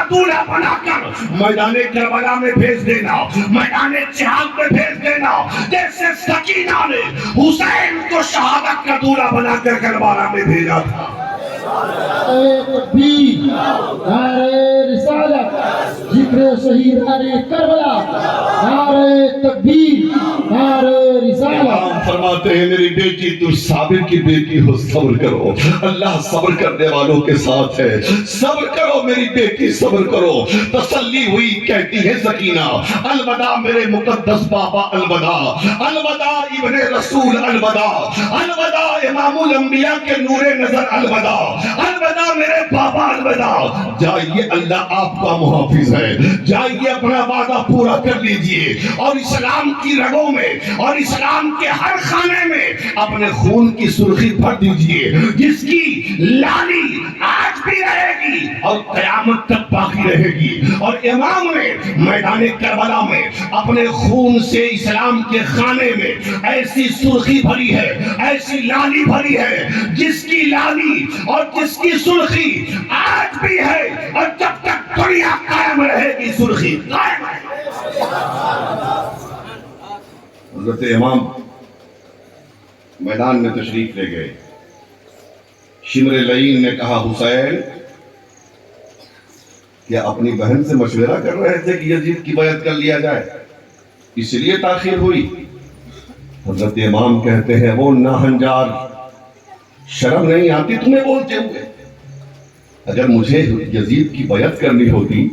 دولہا بنا کر میدان کربلا میں بھیج دینا، میدان جہاد میں بھیج دینا، جیسے سکینہ نے حسین کو شہادت کا دولہا بنا کر کربلا میں بھیجا تھا۔ تکبیر، نعرہ رسالت، ذکر شہیدان کربلا، نعرہ تکبیر، نعرہ رسالت۔ امام فرماتے ہیں میری بیٹی تو صابر کی بیٹی ہو، صبر کرو، اللہ صبر کرنے والوں کے ساتھ ہے، صبر کرو میری بیٹی، صبر کرو۔ تسلی ہوئی کہتی ہے سکینہ، الوداع میرے مقدس بابا، الوداع، الوداع ابن رسول، الوداع، الوداع امام الانبیاء کے نور نظر، الوداع، الوداع میرے بابا، الوداع۔ جائیے، اللہ آپ کا محافظ ہے، جائیے اپنا وعدہ پورا کر لیجئے، اور اسلام کی رگوں میں اور اسلام کے ہر خانے میں اپنے خون کی سرخی بھر دیجئے، جس کی لالی آج بھی رہے گی اور قیامت تک باقی رہے گی۔ اور امام نے میدان کربلا میں اپنے خون سے اسلام کے خانے میں ایسی سرخی بھری ہے، ایسی لالی بھری ہے، جس کی لالی اور جس کی سرخی آج بھی ہے، اور جب تک دنیا قائم رہے گی سرخی قائم رہے گی۔ حضرت امام میدان میں تشریف لے گئے۔ شمر لعین نے کہا حسین کیا اپنی بہن سے مشورہ کر رہے تھے کہ یزید کی بیعت کر لیا جائے، اس لیے تاخیر ہوئی؟ حضرت امام کہتے ہیں وہ ناہنجار، شرم نہیں آتی تمہیں بولتے ہوئے؟ اگر مجھے یزید کی بیعت کرنی ہوتی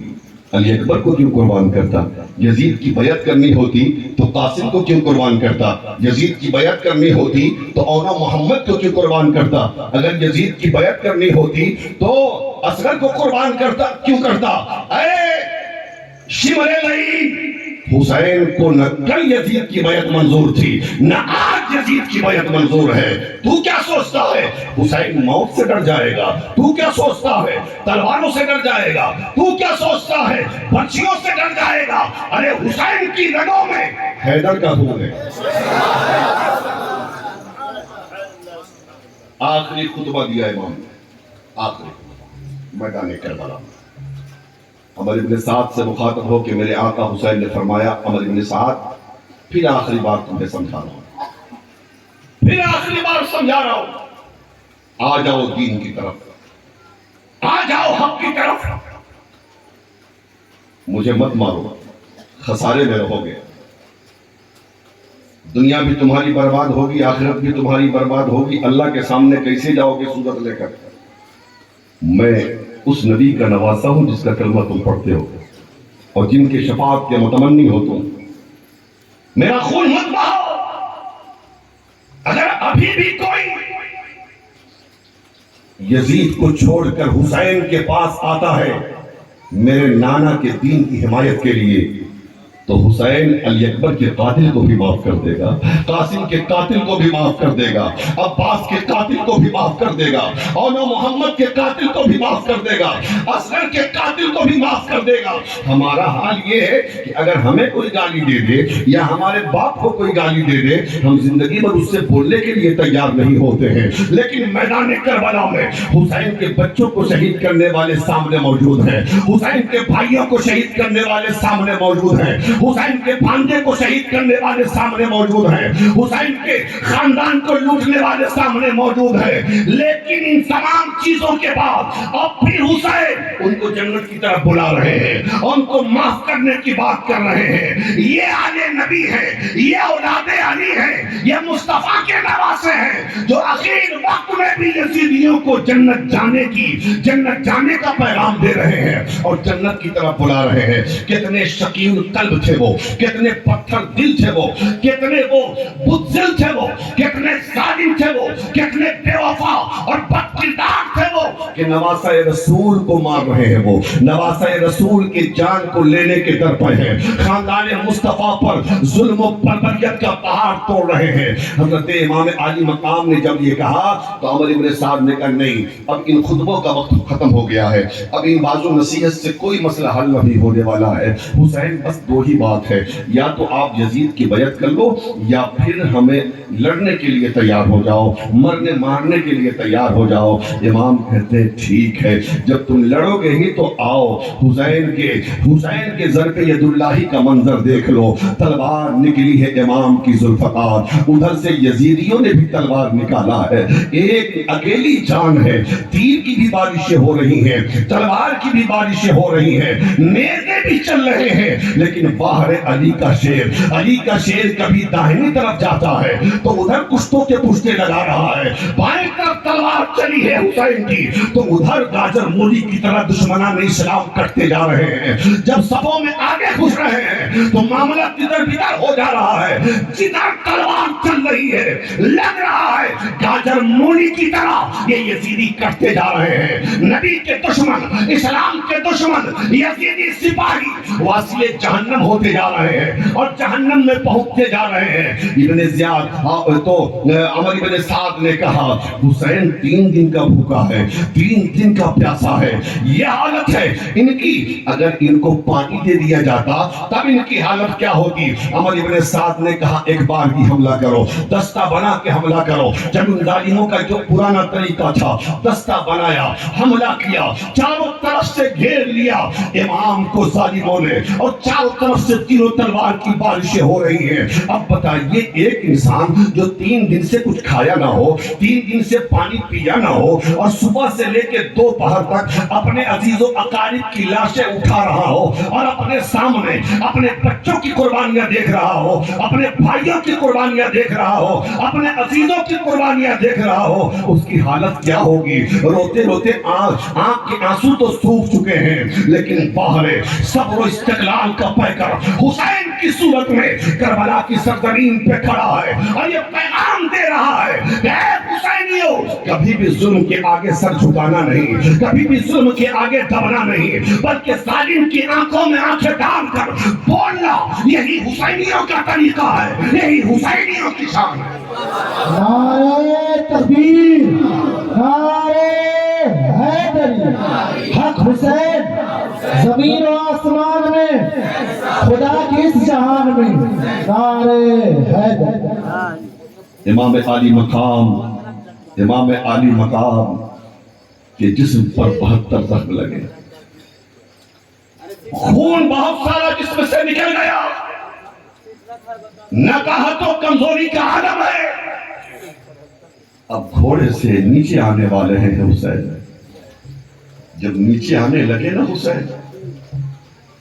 علی اکبر کو کیوں قربان کرتا؟ یزید کی بیعت کرنی ہوتی تو قاسم کو کیوں قربان کرتا؟ یزید کی بیعت کرنی ہوتی تو اونا محمد کو کیوں قربان کرتا؟ اگر یزید کی بیعت کرنی ہوتی تو اصغر کو قربان کرتا کیوں کرتا؟ اے شمر لعین، حسین کو نہ کل یزید کی بیعت منظور تھی، نہ آج یزید کی بیعت منظور ہے۔ تو کیا سوچتا ہے حسین موت سے ڈر جائے گا؟ تو کیا سوچتا ہے تلواروں سے ڈر جائے گا؟ تو کیا سوچتا ہے بچیوں سے ڈر جائے گا؟ ارے حسین کی رگوں میں حیدر کا خون ہے۔ آخری خطبہ دیا امام نے، آخری خطبہ میدان کربلا میں۔ عمر ابن سعد سے مخاطب ہو کہ میرے آقا حسین نے فرمایا عمر ابن سعد پھر آخری بار تمہیں سمجھا رہا ہوں، پھر آخری بار سمجھا رہا ہوں، آ جاؤ دین کی طرف، آ جاؤ حق کی طرف، مجھے مت مارو، خسارے میں رہو گے، دنیا بھی تمہاری برباد ہوگی، آخرت بھی تمہاری برباد ہوگی، اللہ کے سامنے کیسے جاؤ گے صورت لے کر؟ میں اس نبی کا نواسا ہوں جس کا کلمہ تم پڑھتے ہو اور جن کے شفاعت کے متمنی ہو تم، میرا خون مت بہاؤ۔ اگر ابھی بھی کوئی یزید کو چھوڑ کر حسین کے پاس آتا ہے میرے نانا کے دین کی حمایت کے لیے، تو حسین علی اکبر کے قاتل کو بھی معاف کر دے گا، قاسم کے قاتل کو بھی معاف کر دے گا، عباس کے قاتل کو بھی معاف کر دے گا، اونا محمد کے قاتل کو بھی معاف کر دے گا، اصغر کے قاتل کو بھی معاف کر دے گا۔ ہمارا حال یہ ہے کہ اگر ہمیں کوئی گالی دے دے یا ہمارے باپ کو کوئی گالی دے دے، ہم زندگی بھر اس سے بولنے کے لیے تیار نہیں ہوتے ہیں، لیکن میدان کربلا میں حسین کے بچوں کو شہید کرنے والے سامنے موجود ہیں، حسین کے بھائیوں کو شہید کرنے والے سامنے موجود ہیں، حسین کے بھانجے کو شہید کرنے والے سامنے موجود ہیں، حسین کے خاندان کو لوٹنے والے سامنے موجود ہیں، لیکن ان تمام چیزوں کے بعد اب بھی حسین ان کو جنت کی طرف بلا رہے ہیں، ان کو معاف کرنے کی بات کر رہے ہیں۔ یہ آل نبی ہے، یہ اولاد علی ہے، یہ مصطفیٰ کے نواسے ہیں جو اخیر وقت میں بھی یزیدیوں کو جنت جنت جانے کا پیغام دے رہے ہیں اور جنت کی طرف بلا رہے ہیں۔ کتنے شقیق قلب تھے وہ، کتنے پتھر دل تھے وہ، کتنے وہ بزدل تھے وہ، کتنے ظالم تھے وہ، کتنے بے وفا اور بد کردار تھے وہ کہ نواسہ رسول کو مار رہے ہیں، وہ نواسہ رسول کی جان کو لینے کے در پہ ہیں، خاندان مصطفیٰ پر ظلم و بربریت کا پہاڑ توڑ رہے ہیں۔ حضرت امام عالی مقام نے جب یہ کہا تو عمر ابن سعد نے کہا نہیں، اب ان خطبوں کا وقت ختم ہو گیا ہے، اب ان باز و نصیحت سے کوئی مسئلہ حل نہیں ہونے والا ہے، حسین بس دو ہی ہی بات ہے، یا تو آپ یزید کی بیعت کر لو یا پھر ہمیں لڑنے کے لیے تیار ہو جاؤ، مرنے مارنے کے لیے تیار ہو جاؤ۔ امام کہتے ہیں ٹھیک ہے، جب تم لڑو گے ہی تو آؤ، حسین کے ضرب ید اللہ کا منظر دیکھ لو، تلوار نکلی ہے امام کی ذوالفقار، ادھر سے یزیدیوں نے بھی تلوار نکالا ہے، ایک اکیلی جان ہے، تیر کی بھی بارشیں ہو رہی ہیں، تلوار کی بھی بارشیں ہو رہی ہیں، نیزے بھی چل رہے ہیں، لیکن باہر علی کا شیر کبھی داہنی طرف جاتا ہے تو ادھر کشتوں کے پشتے لگا رہا ہے، بائیں طرف تلوار چلی ہے حسین کی تو ادھر گاجر مولی کی طرح دشمنان اسلام کٹتے جا رہے ہیں، جب صفوں میں آگے گھس رہے ہیں تو معاملہ جدھر بدھر ہو جا رہا ہے، جدھر تلوار چل رہی ہے لگ رہا ہے گاجر مولی کی طرح یہ یزیدی کٹتے جا رہے ہیں، نبی کے دشمن، اسلام کے دشمن، یزیدی سپاہی واصل جہنم ہوتے جا رہے ہیں اور جہنم میں پہنچتے جا رہے ہیں۔ ابن زیاد تو عمر ابن سعد نے کہا حسین 3 دن کا بھوکا ہے، 3 دن کا پیاسا ہے، یہ حالت ہے ان کی، اگر ان کو پانی دے دیا جاتا تب ان کی حالت کیا ہوگی؟ عمر ابن سعد نے کہا ایک بار بھی حملہ کرو، دستہ بنا کے حملہ کرو، جب ان ظالموں کا جو پرانا طریقہ تھا، دستہ بنایا، حملہ کیا، چاروں طرف سے گھیر لیا امام کو ظالموں نے، اور چاروں طرف سے تیروں تلوار کی بارشیں ہو رہی ہیں۔ اب بتائیے ایک انسان جو 3 دن سے کچھ کھایا نہ ہو، 3 دن سے پانی پیا نہ ہو، اور صبح سے لے کے دوپہر تک اپنے عزیز و اقارب کی لاشیں اٹھا رہا ہو، اور اپنے سامنے اپنے بچوں کی قربانیاں دیکھ رہا ہو، اپنے بھائیوں کی قربانیاں دیکھ رہا ہو، اپنے عزیزوں کی قربانیاں دیکھ رہا ہو، اس کی حالت کیا ہوگی؟ روتے روتے آنکھ کے آنسو تو سوکھ چکے ہیں، لیکن باہر صبر و استقلال کا پیکر حسین کی صورت میں کربلا کی سرزمین پہ کھڑا ہے، اور یہ پیغام دے رہا ہے کہ اے حسینیوں، کبھی بھی ظلم کے آگے سر جھکانا نہیں، کبھی بھی ظلم کے آگے دبنا نہیں، بلکہ ظالم کی آنکھوں میں آنکھیں ڈال کر بولنا، یہی حسینیوں کا طریقہ ہے، یہی حسینیوں کی شان ہے۔ نعرہ تکبیر، نعرہ حیدری، حق حسین، زمین و آسمان میں، خدا کی اس جہان میں، نعرہ حیدری۔ امام عالی مقام کے جسم پر 72 زخم لگے، خون بہت سارا جسم سے نکل گیا، نقاہت و کمزوری کا عالم ہے۔ اب گھوڑے سے نیچے آنے والے ہیں حسین، جب نیچے آنے لگے نا حسین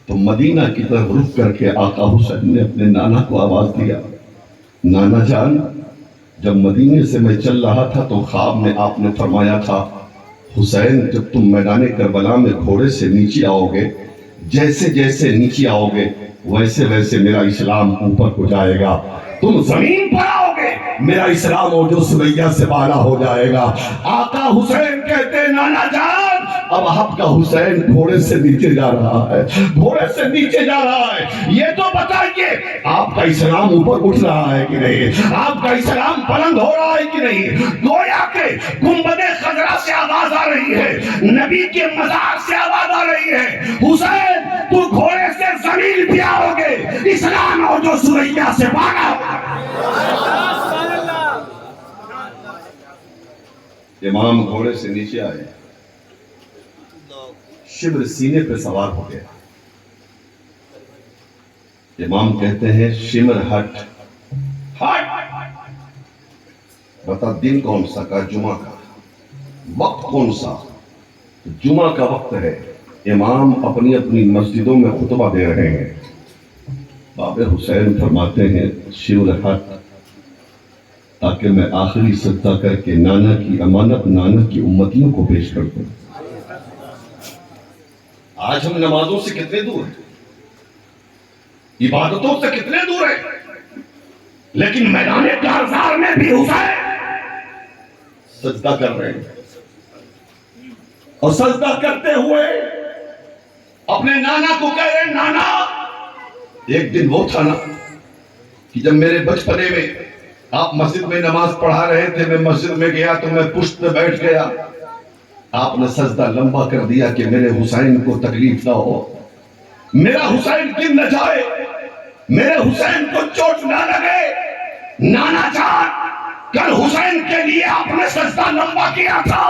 تو مدینہ کی طرف رخ کر کے آقا حسین نے اپنے نانا کو آواز دیا، نانا جان، جب مدینے سے میں چل رہا تھا تو خواب میں آپ نے فرمایا تھا حسین جب تم میدان کربلا میں گھوڑے سے نیچے آؤ گے، جیسے جیسے نیچے آؤ گے ویسے ویسے میرا اسلام اوپر کو جائے گا، تم زمین پر آؤ گے میرا اسلام اور جو سریا سے بالا ہو جائے گا۔ آقا حسین کہتے ہیں نانا جان، اب آپ کا حسین گھوڑے سے نیچے جا رہا ہے، گھوڑے سے نیچے جا رہا ہے، یہ تو بتائیے آپ کا اسلام اوپر اٹھ رہا ہے کہ نہیں؟ آپ کا اسلام بلند ہو رہا ہے کہ نہیں؟ گویا کہ گنبد خضرا سے آواز آ رہی ہے، نبی کے مزار سے آواز آ رہی ہے، حسین تو گھوڑے سے زمین پہ آؤ گے، اسلام اور جو سریا سے بالا ہوگا۔ امام گھوڑے سے نیچے آئے، شبر سینے پہ سوار ہو گیا، امام کہتے ہیں شمر ہٹ ہٹ، بتا دن کون سا کا؟ جمعہ کا وقت کون سا؟ جمعہ کا وقت ہے، امام اپنی اپنی مسجدوں میں خطبہ دے رہے ہیں، باب حسین فرماتے ہیں شمر ہٹ، تاکہ میں آخری سجدہ کر کے نانا کی امانت نانا کی امتیوں کو پیش کر دوں۔ آج ہم نمازوں سے کتنے دور ہیں، عبادتوں سے کتنے دور ہیں، لیکن میدان کارزار میں بھی حسین سجدہ کر رہے ہیں، اور سجدہ کرتے ہوئے اپنے نانا کو کہہ رہے ہیں نانا، ایک دن وہ تھا نا کہ جب میرے بچپنے میں آپ مسجد میں نماز پڑھا رہے تھے، میں مسجد میں گیا تو میں پشت پہ بیٹھ گیا، آپ نے سجدہ لمبا کر دیا کہ میرے حسین کو تکلیف نہ ہو، میرا حسین گر نہ جائے، میرے حسین کو چوٹ نہ لگے. نانا جان کل حسین کے لیے آپ نے سجدہ لمبا کیا تھا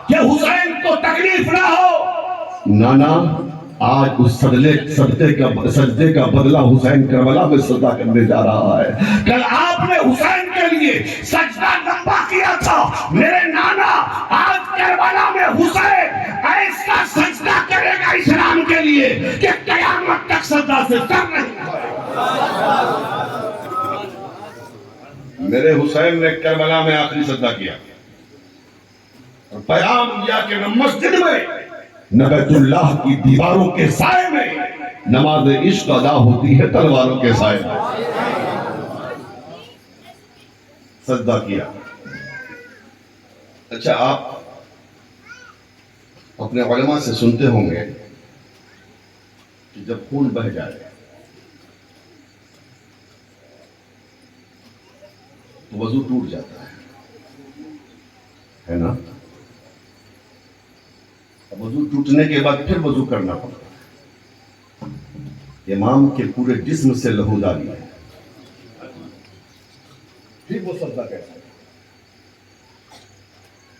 کہ حسین کو تکلیف نہ ہو. نانا آج اس سجدے کا بدلہ حسین کربلا میں سجدہ کرنے جا رہا ہے. کل آپ نے حسین کے لیے سجدہ لمبا کیا تھا. میرے نانا آج کربلا میں حسین ایسا سجدہ کرے گا اسلام کے لیے کہ قیامت تک سجدہ سے سر نہیں اٹھائے. میرے حسین نے کربلا میں آخری سجدہ کیا اور پیغام دیا کہ نہ مسجد میں نہ بیت اللہ کی دیواروں کے سائے میں نماز عشق ادا ہوتی ہے تلواروں کے سائے میں. سجدہ کیا. اچھا آپ اپنے علماء سے سنتے ہوں گے کہ جب خون بہ جائے تو وضو ٹوٹ جاتا ہے نا. وضو ٹوٹنے کے بعد پھر وضو کرنا پڑتا ہے. امام کے پورے جسم سے لہو جاری ہے. پھر وہ سجدہ کیسا تھا؟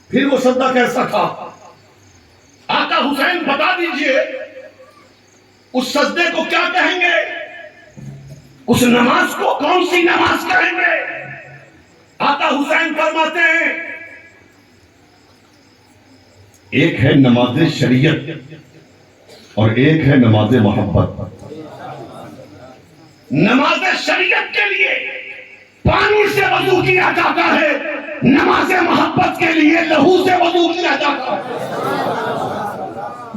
پھر وہ سجدہ کیسا تھا؟ آقا حسین بتا دیجئے اس سجدے کو کیا کہیں گے؟ اس نماز کو کون سی نماز کہیں گے؟ آقا حسین فرماتے ہیں ایک ہے نماز شریعت اور ایک ہے نماز محبت. نماز شریعت کے لیے پانی سے وضو کیا جاتا ہے, نماز محبت کے لیے لہو سے وضو کیا جاتا ہے.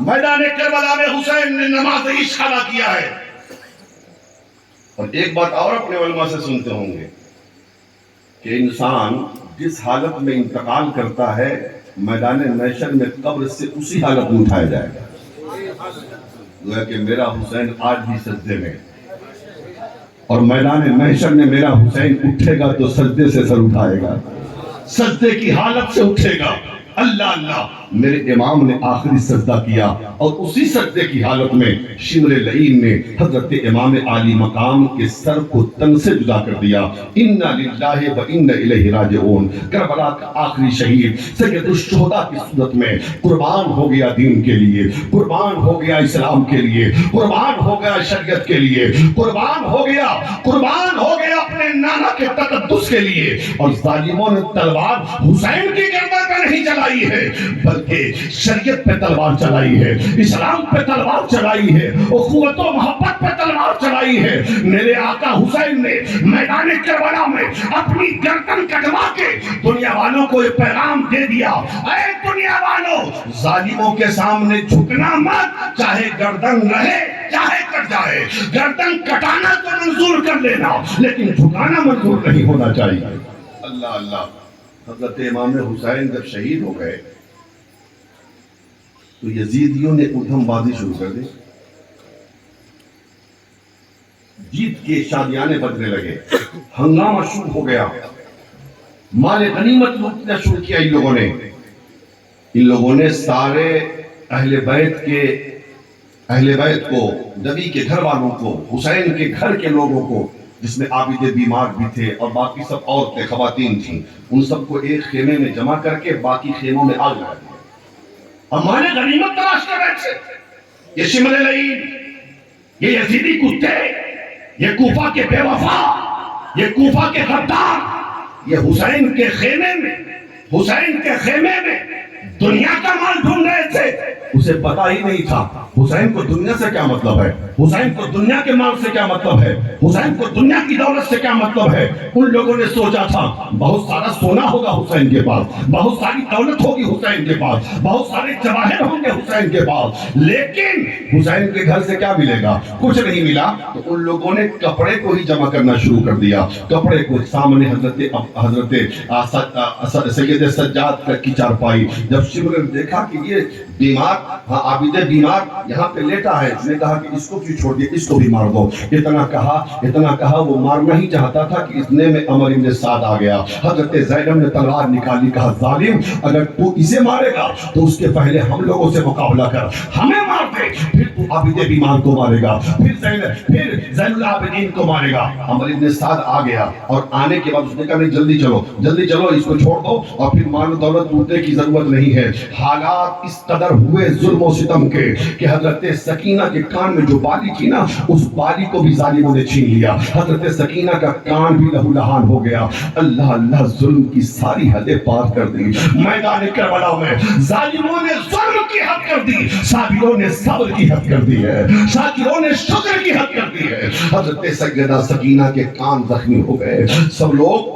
میدان کربلا میں حسین نے نماز عشق ادا کیا ہے. اور ایک بات اور اپنے علماء سے سنتے ہوں گے کہ انسان جس حالت میں انتقال کرتا ہے میدان محشر میں قبر سے اسی حالت میں اٹھایا جائے گا. گویا کہ میرا حسین آج بھی سجدے میں, اور میدان محشر میں میرا حسین اٹھے گا تو سجدے سے سر اٹھائے گا, سجدے کی حالت سے اٹھے گا. اللہ اللہ, میرے امام نے آخری سجدہ کیا اور اسی سجدے کی حالت میں شمر لعین نے حضرت امام عالی مقام کے سر کو تن سے جدا کر دیا. انا للہ و انا الیہ راجعون. کربلا کا آخری شہید سید الشہداء کی صورت میں قربان ہو گیا دین کے لیے, قربان ہو گیا اسلام کے لیے, قربان ہو گیا شریعت کے لیے, قربان ہو گیا اپنے نانا کے تقدس کے لیے. اور ظالموں نے تلوار حسین کی گردن پہ نہیں چلائی ہے بلکہ شریعت پہ تلوار چلائی ہے, اسلام پہ تلوار چلائی ہے, اخوت و محبت پہ تلوار چلائی ہے. میرے آقا حسین نے میدان کربلا میں اپنی گردن کٹوا کے دنیا والوں کو یہ پیغام دے دیا, اے دنیا والوں, ظالموں کے سامنے جھکنا مت, چاہے گردن رہے چاہے کٹ جائے. گردن کٹانا تو منظور کر لینا لیکن جھکانا منظور نہیں ہونا چاہیے. اللہ اللہ. حضرت امام حسین جب شہید ہو گئے تو یزیدیوں نے ادھم بازی شروع کر دی. جیت کے شادیانے بدلنے لگے, ہنگامہ شروع ہو گیا, مال غنیمت لوٹنا شروع کیا. ان لوگوں نے سارے اہل بیت کو, نبی کے گھر والوں کو, حسین کے گھر کے لوگوں کو, جس میں عابد بیمار بھی تھے اور باقی سب عورتیں خواتین تھیں, ان سب کو ایک خیمے میں جمع کر کے باقی خیموں میں آگ لگا دیا. ہمارے غنیمت تلاش کر رہے تھے. یہ شمر لعین, یہ یزیدی کتے, یہ کوفہ کے بے وفا, یہ کوفہ کے غدار, یہ حسین کے خیمے میں دنیا کا مال ڈھونڈ رہے تھے. اسے پتا ہی نہیں تھا حسین کو دنیا سے کیا مطلب ہے, حسین کو دنیا کے مال سے کیا مطلب ہے, حسین کو دنیا کی دولت سے کیا مطلب ہے. ان لوگوں نے سوچا تھا بہت سارا سونا ہوگا حسین کے پاس, بہت ساری دولت ہوگی حسین کے پاس, بہت سارے جواہر ہوں گے حسین کے پاس, لیکن حسین کے گھر سے کیا ملے گا, کچھ نہیں ملا. تو ان لوگوں نے کپڑے کو ہی جمع کرنا شروع کر دیا. کپڑے کو سامنے حضرت سید سجاد کی چارپائی, جب شمر نے دیکھا کہ یہ بیمار, عابد بیمار یہاں پہ لیٹا ہے, اس نے کہا کہ اس کو کیوں چھوڑ دیا, اس کو بھی مار دو. اتنا کہا وہ مارنا ہی چاہتا تھا کہ اتنے میں عمر ابن سعد آ گیا. حضرت زینب نے تلوار نکالی, کہا ظالم, اگر تو اسے مارے گا تو اس کے پہلے ہم لوگوں سے مقابلہ کر, ہمیں مار دے, پھر تو عابد بیمار کو مارے گا، پھر زین العابدین کو مارے گا۔ عمر ابن سعد آ گیا اور آنے کے بعد اس نے کہا نہیں جلدی چلو اس کو چھوڑ دو اور پھر مال و دولت لوٹنے کی ضرورت نہیں ہے۔ حالات اس قدر ہوئے ظلم و ستم کے کہ حضرت سکینہ کے کان میں جو بالی تھی نا، اس بالی کو بھی ظالموں نے چھین لیا، حضرت سکینہ کا کان بھی لہو لہان ہو گیا۔ اللہ اللہ، ظلم کی ساری حدیں پار کر دی۔ میدان کربلا میں ظالموں نے ظلم کی حد کر دی، صابروں نے صبر کی حد کر دی ہے، شاکروں نے شکر کی حد کر دی ہے۔ حضرت سیدہ سکینہ کے کان زخمی ہو گئے۔ سب لوگ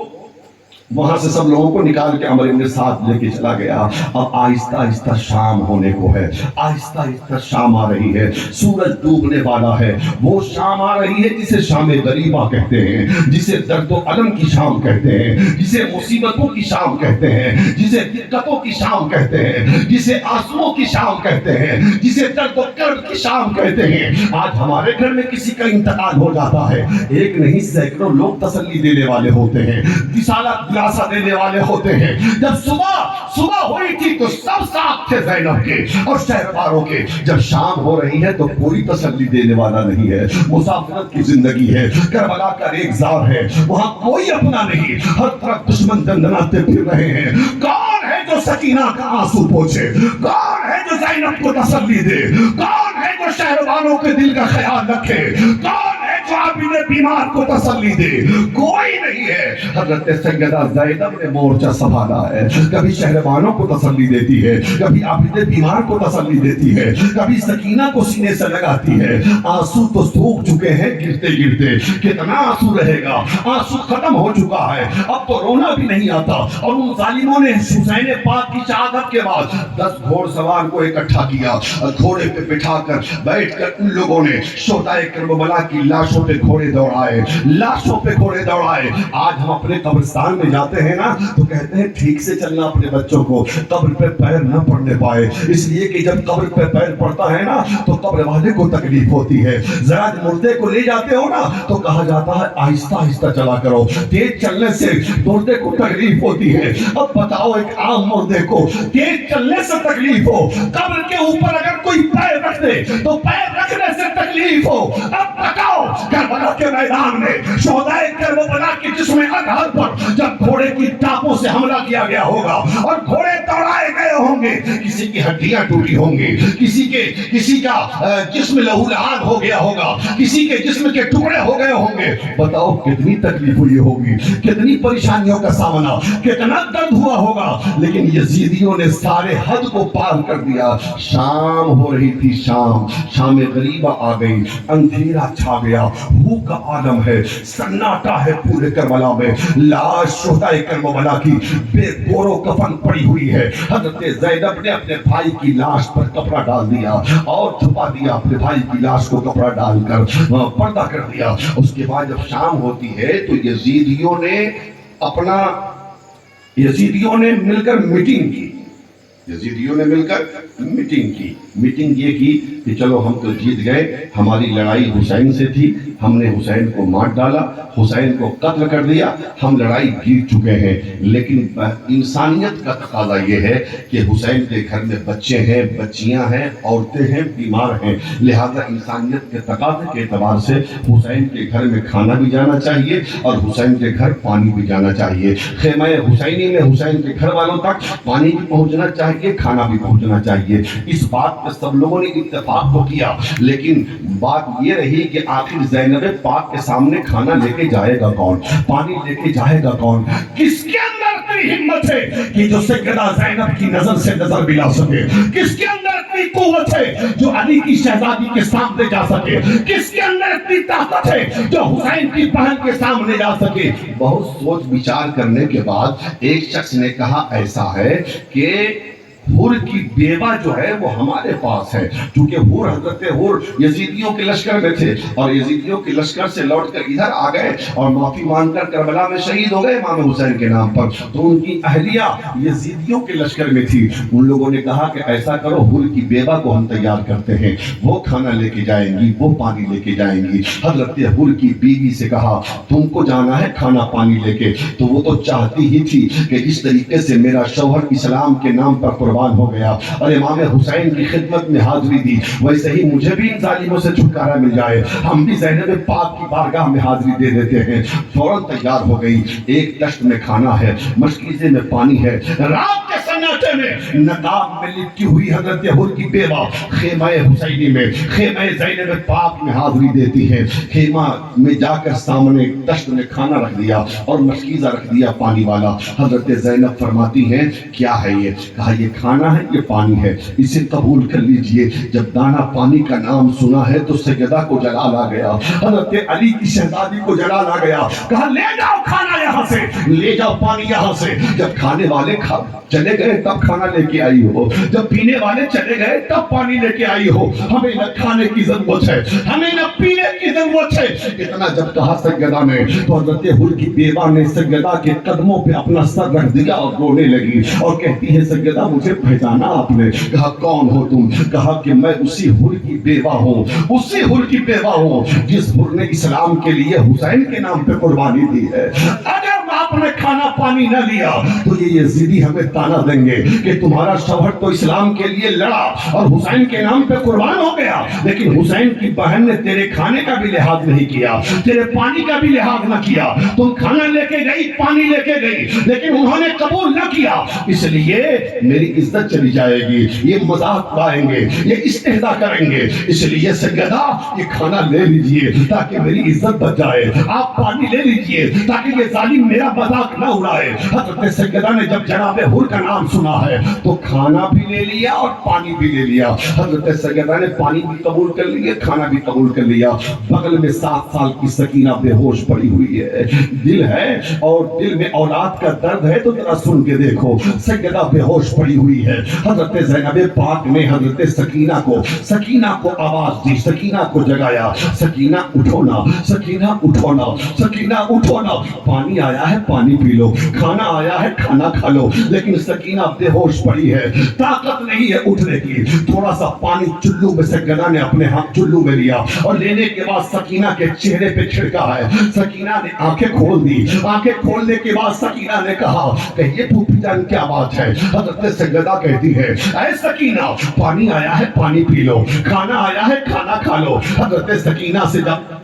وہاں سے سب لوگوں کو نکال کے عمر ابن سعد لے کے چلا گیا۔ اب آہستہ آہستہ شام ہونے کو ہے، آہستہ آہستہ شام آ رہی ہے، سورج ڈوبنے والا ہے۔ وہ شام آ رہی ہے جسے شام غریبہ کہتے ہیں، جسے درد و الم کی شام کہتے ہیں، جسے مصیبتوں کی شام کہتے ہیں، جسے دقتوں کی شام کہتے ہیں، جسے آنسوؤں کی شام کہتے ہیں، جسے درد و کرب کی شام کہتے ہیں۔ آج ہمارے گھر میں کسی کا انتقال ہو جاتا ہے، ایک نہیں سینکڑوں لوگ تسلی دینے والے ہوتے ہیں، رسالت دلاسا دینے والے ہوتے ہیں۔ جب صبح ہوئی تھی تو سب ساتھ تھے زینب کے اور شہریاروں کے، جب شام ہو رہی ہے تو کوئی تسلی دینے والا نہیں ہے۔ مسافرت کی زندگی ہے، کربلا کا ریگزار ہے، وہاں کوئی اپنا نہیں، ہر طرف دشمن دندناتے پھر رہے ہیں۔ کون ہے جو سکینہ کا آنسو پوچھے؟ کون ہے جو زینب کو تسلی دے؟ کون ہے جو شہریاروں کے دل کا خیال رکھے؟ کون ہے جو عابد بیمار کو تسلی دے؟ کوئی نہیں ہے۔ حضرت سیدہ زینب نے مورچہ سنبھالا ہے، کبھی شہریاروں کو تسلی دیتی ہے، کبھی عابد بیمار کو تسلی دیتی ہے، کبھی سکینہ کو سینے سے لگاتی ہے۔ آنسو تو سوکھ چکے ہیں گرتے گرتے، کتنا آنسو رہے گا؟ آنسو ختم ہو چکا ہے، اب تو رونا بھی نہیں آتا۔ اور ان ظالموں نے حسین پاک کی شہادت کے بعد 10 گھوڑ سوار کو اکٹھا کیا، گھوڑے پہ بٹھا کر بیٹھ کر ان لوگوں نے شہدائے کربلا کی لاشوں پہ گھوڑے دوڑائے، لاشوں پہ گھوڑے دوڑائے۔ آج ہم اپنے قبرستان میں جاتے ہیں نا تو کہتے ہیں ٹھیک سے چلنا اپنے بچوں کو، قبر پہ پیر نہ پڑنے پائے، اس لیے کہ جب قبر پہ پیر پڑتا ہے نا تو قبر والے کو تکلیف ہوتی ہے۔ ذرا مردے کو لے جاتے ہو نا تو کہا جاتا ہے آہستہ آہستہ چلا کرو، تیز چلنے سے مردے کو تکلیف ہوتی ہے۔ اب بتاؤ ایک عام مردے کو تیز چلنے سے تکلیف ہو، قبر کے اوپر اگر کوئی پیر رکھ دے تو پیر رکھنے سے تکلیف ہو۔ اب بتاؤ کربلا کے میدان میں شہدائے کربلا کی جسم اطہر پر جب گھوڑے کی ٹاپوں سے حملہ کیا گیا ہوگا اور گھوڑے دوڑائے گئے ہوں گے، کسی کی ہڈیاں ٹوٹی ہوں گی، کسی کا جسم لہو لہان ہو گیا ہوگا، کسی کے جسم کے ٹکڑے ہو گئے ہوں گے، بتاؤ کتنی تکلیف ہوئی ہوگی، کتنی پریشانیوں کا سامنا، کتنا درد ہوا ہوگا۔ لیکن یزیدیوں نے سارے حد کو پار کر دیا۔ شام ہو رہی تھی، شام غریبہ آ گئی، اندھیرا چھا گیا، بھوک کا عالم ہے، سناٹا ہے پورے کربلا میں، لاش شہدائے کربلا کی بے گور و کفن پڑی ہوئی ہے۔ حضرت زینب نے اپنے بھائی کی لاش پر کپڑا ڈال دیا اور چھپا دیا، اپنے بھائی کی لاش کو کپڑا ڈال کر پردہ کر دیا۔ اس کے بعد جب شام ہوتی ہے تو یزیدیوں نے مل کر میٹنگ کی، میٹنگ یہ کی کہ چلو ہم تو جیت گئے، ہماری لڑائی حسین سے تھی، ہم نے حسین کو مار ڈالا، حسین کو قتل کر دیا، ہم لڑائی جیت چکے ہیں، لیکن انسانیت کا تقاضا یہ ہے کہ حسین کے گھر میں بچے ہیں، بچیاں ہیں، عورتیں ہیں، بیمار ہیں، لہذا انسانیت کے تقاضے کے اعتبار سے حسین کے گھر میں کھانا بھی جانا چاہیے اور حسین کے گھر پانی بھی جانا چاہیے۔ خیمہ حسینی میں حسین کے گھر والوں تک پانی بھی پہنچنا چاہیے، کھانا بھی پہنچنا چاہیے۔ اس بات پہ سب لوگوں نے اتفاق تو کیا، لیکن بات یہ رہی کہ آخر زینب پاک کے سامنے کھانا لے کے جائے گا کون، پانی لے کے جائے گا کون؟ کس کے اندر اتنی ہمت ہے کہ جو سیدہ زینب کی نظر سے نظر ملا سکے؟ کس کے اندر اتنی قوت ہے جو علی کی شہزادی کے سامنے جا سکے؟ کس کے اندر اتنی طاقت ہے جو حسین کی بہن کے سامنے جا سکے؟ بہت سوچ بچار کرنے کے بعد ایک شخص نے کہا ایسا ہے کہ حر کی بیوہ جو ہے وہ ہمارے پاس ہے، کیونکہ حر حضرت حر یزیدیوں کے لشکر میں تھے اور یزیدیوں کے لشکر سے لوٹ کر ادھر آ گئے اور معافی مانگ کر کربلا میں شہید ہو گئے امام حسین کے نام پر، تو ان کی اہلیہ یزیدیوں کے لشکر میں تھی۔ ان لوگوں نے کہا کہ ایسا کرو حر کی بیوہ کو ہم تیار کرتے ہیں، وہ کھانا لے کے جائیں گی، وہ پانی لے کے جائیں گی۔ حضرت حر کی بیوی سے کہا تم کو جانا ہے کھانا پانی لے کے، تو وہ تو چاہتی ہی تھی کہ جس طریقے سے میرا شوہر اسلام کے نام پر قربان قربان ہو گیا اور امام حسین کی خدمت میں حاضری دی، ویسے ہی مجھے بھی ان ظالموں سے چھٹکارا مل جائے، ہم بھی زینب پاک کی بارگاہ میں حاضری دے دیتے ہیں۔ فوراً تیار ہو گئی، ایک دشت میں کھانا ہے، مشکیزے میں پانی ہے، رات کے سناٹے میں نقاب میں لپٹی ہوئی حضرت حر کی بیوہ خیمہ حسینی میں، خیمہ زینب پاک میں حاضری دیتی ہے۔ خیمہ میں جا کر سامنے دشت میں کھانا رکھ دیا اور مشکیزہ رکھ دیا پانی والا۔ حضرت زینب فرماتی ہیں کیا ہے یہ؟ کہا یہ کھانا ہے، یہ پانی ہے، اسے قبول کر لیجئے۔ جب دانا پانی کا نام سنا ہے تو سیدہ کو جلال آ گیا، حضرت علی کی شہزادی کو جلال آ گیا، کہا لے جاؤ کھانا یہاں سے، لے جاؤ پانی یہاں سے۔ جب کھانے والے چلے گئے تب کھانا لے کے آئی ہو، جب پینے والے چلے گئے تب پانی لے کے آئی ہو۔ ہمیں نہ کھانے کی ضرورت ہے، ہمیں نہ پینے کی ضرورت ہے۔ اتنا جب کہا سیدہ نے تو حضرت حر کی بیوہ نے سیدہ کے قدموں پہ اپنا سر رکھ دیا اور رونے لگی اور کہتی ہے سیدہ مجھے پہچانا آپ نے؟ کہا کون ہو تم؟ کہا کہ میں اسی حر کی بیوہ ہوں، اسی حر کی بیوہ ہوں جس حر نے اسلام کے لیے حسین کے نام پہ قربانی دی ہے۔ اگر آپ نے کھانا پانی نہ لیا تو یہ یزیدی ہمیں تانا دیں گے کہ تمہارا شوہر تو اسلام کے لیے لڑا اور حسین کے نام پہ قربان ہو گیا، لیکن حسین کی بہن نے تیرے کھانے کا بھی لحاظ نہیں کیا، تیرے پانی کا بھی لحاظ نہ کیا۔ تم کھانا لے کے گئی، پانی لے کے گئی، لیکن انہوں نے قبول نہ کیا، اس لیے میری عزت چلی جائے گی، یہ مذاق اڑائیں گے، یہ استہزاء کریں گے، اس لیے سیدہ یہ کھانا لے لیجئے تاکہ میری عزت بچ جائے، آپ پانی لے لیجئے تاکہ یہ ظالم میرا مذاق نہ اڑائے۔ حضرت سیدہ نے جب جناب حر کا نام سنا ہے تو کھانا بھی لے لیا اور پانی بھی لے لیا۔ حضرت سیدہ نے پانی بھی قبول کر لیا، کھانا بھی قبول کر لیا۔ بغل میں 7 سال کی سکینہ بے ہوش پڑی ہوئی ہے، دل ہے اور دل میں اولاد کا درد ہے تو ذرا سن کے دیکھو، سیدہ بے ہوش پڑی ہوئی ہے۔ حضرت زینب پاک نے حضرت سکینہ کو آواز دی، سکینہ کو جگایا، سکینہ اٹھو نا، سکینہ اٹھو نا، سکینہ اٹھو نا، پانی آیا ہے پانی پی لو، کھانا آیا ہے کھانا کھا لو۔ لیکن سکینہ بے ہوش پڑی ہے، طاقت نہیں ہے اٹھنے کی۔ تھوڑا سا پانی چلو میں سیدہ نے اپنے ہاتھ چلو میں لیا اور لینے کے بعد سکینہ کے چہرے پہ چھڑکا ہے۔ سکینہ نے آنکھیں کھول دی، آنکھیں کھولنے کے بعد سکینہ نے کہا کہ یہ پھوپھی جان کیا بات ہے؟ حضرت سیدہ کہتی ہے اے سکینہ پانی آیا ہے پانی پی لو، کھانا آیا ہے کھانا کھا لو۔ حضرت سکینہ سے جب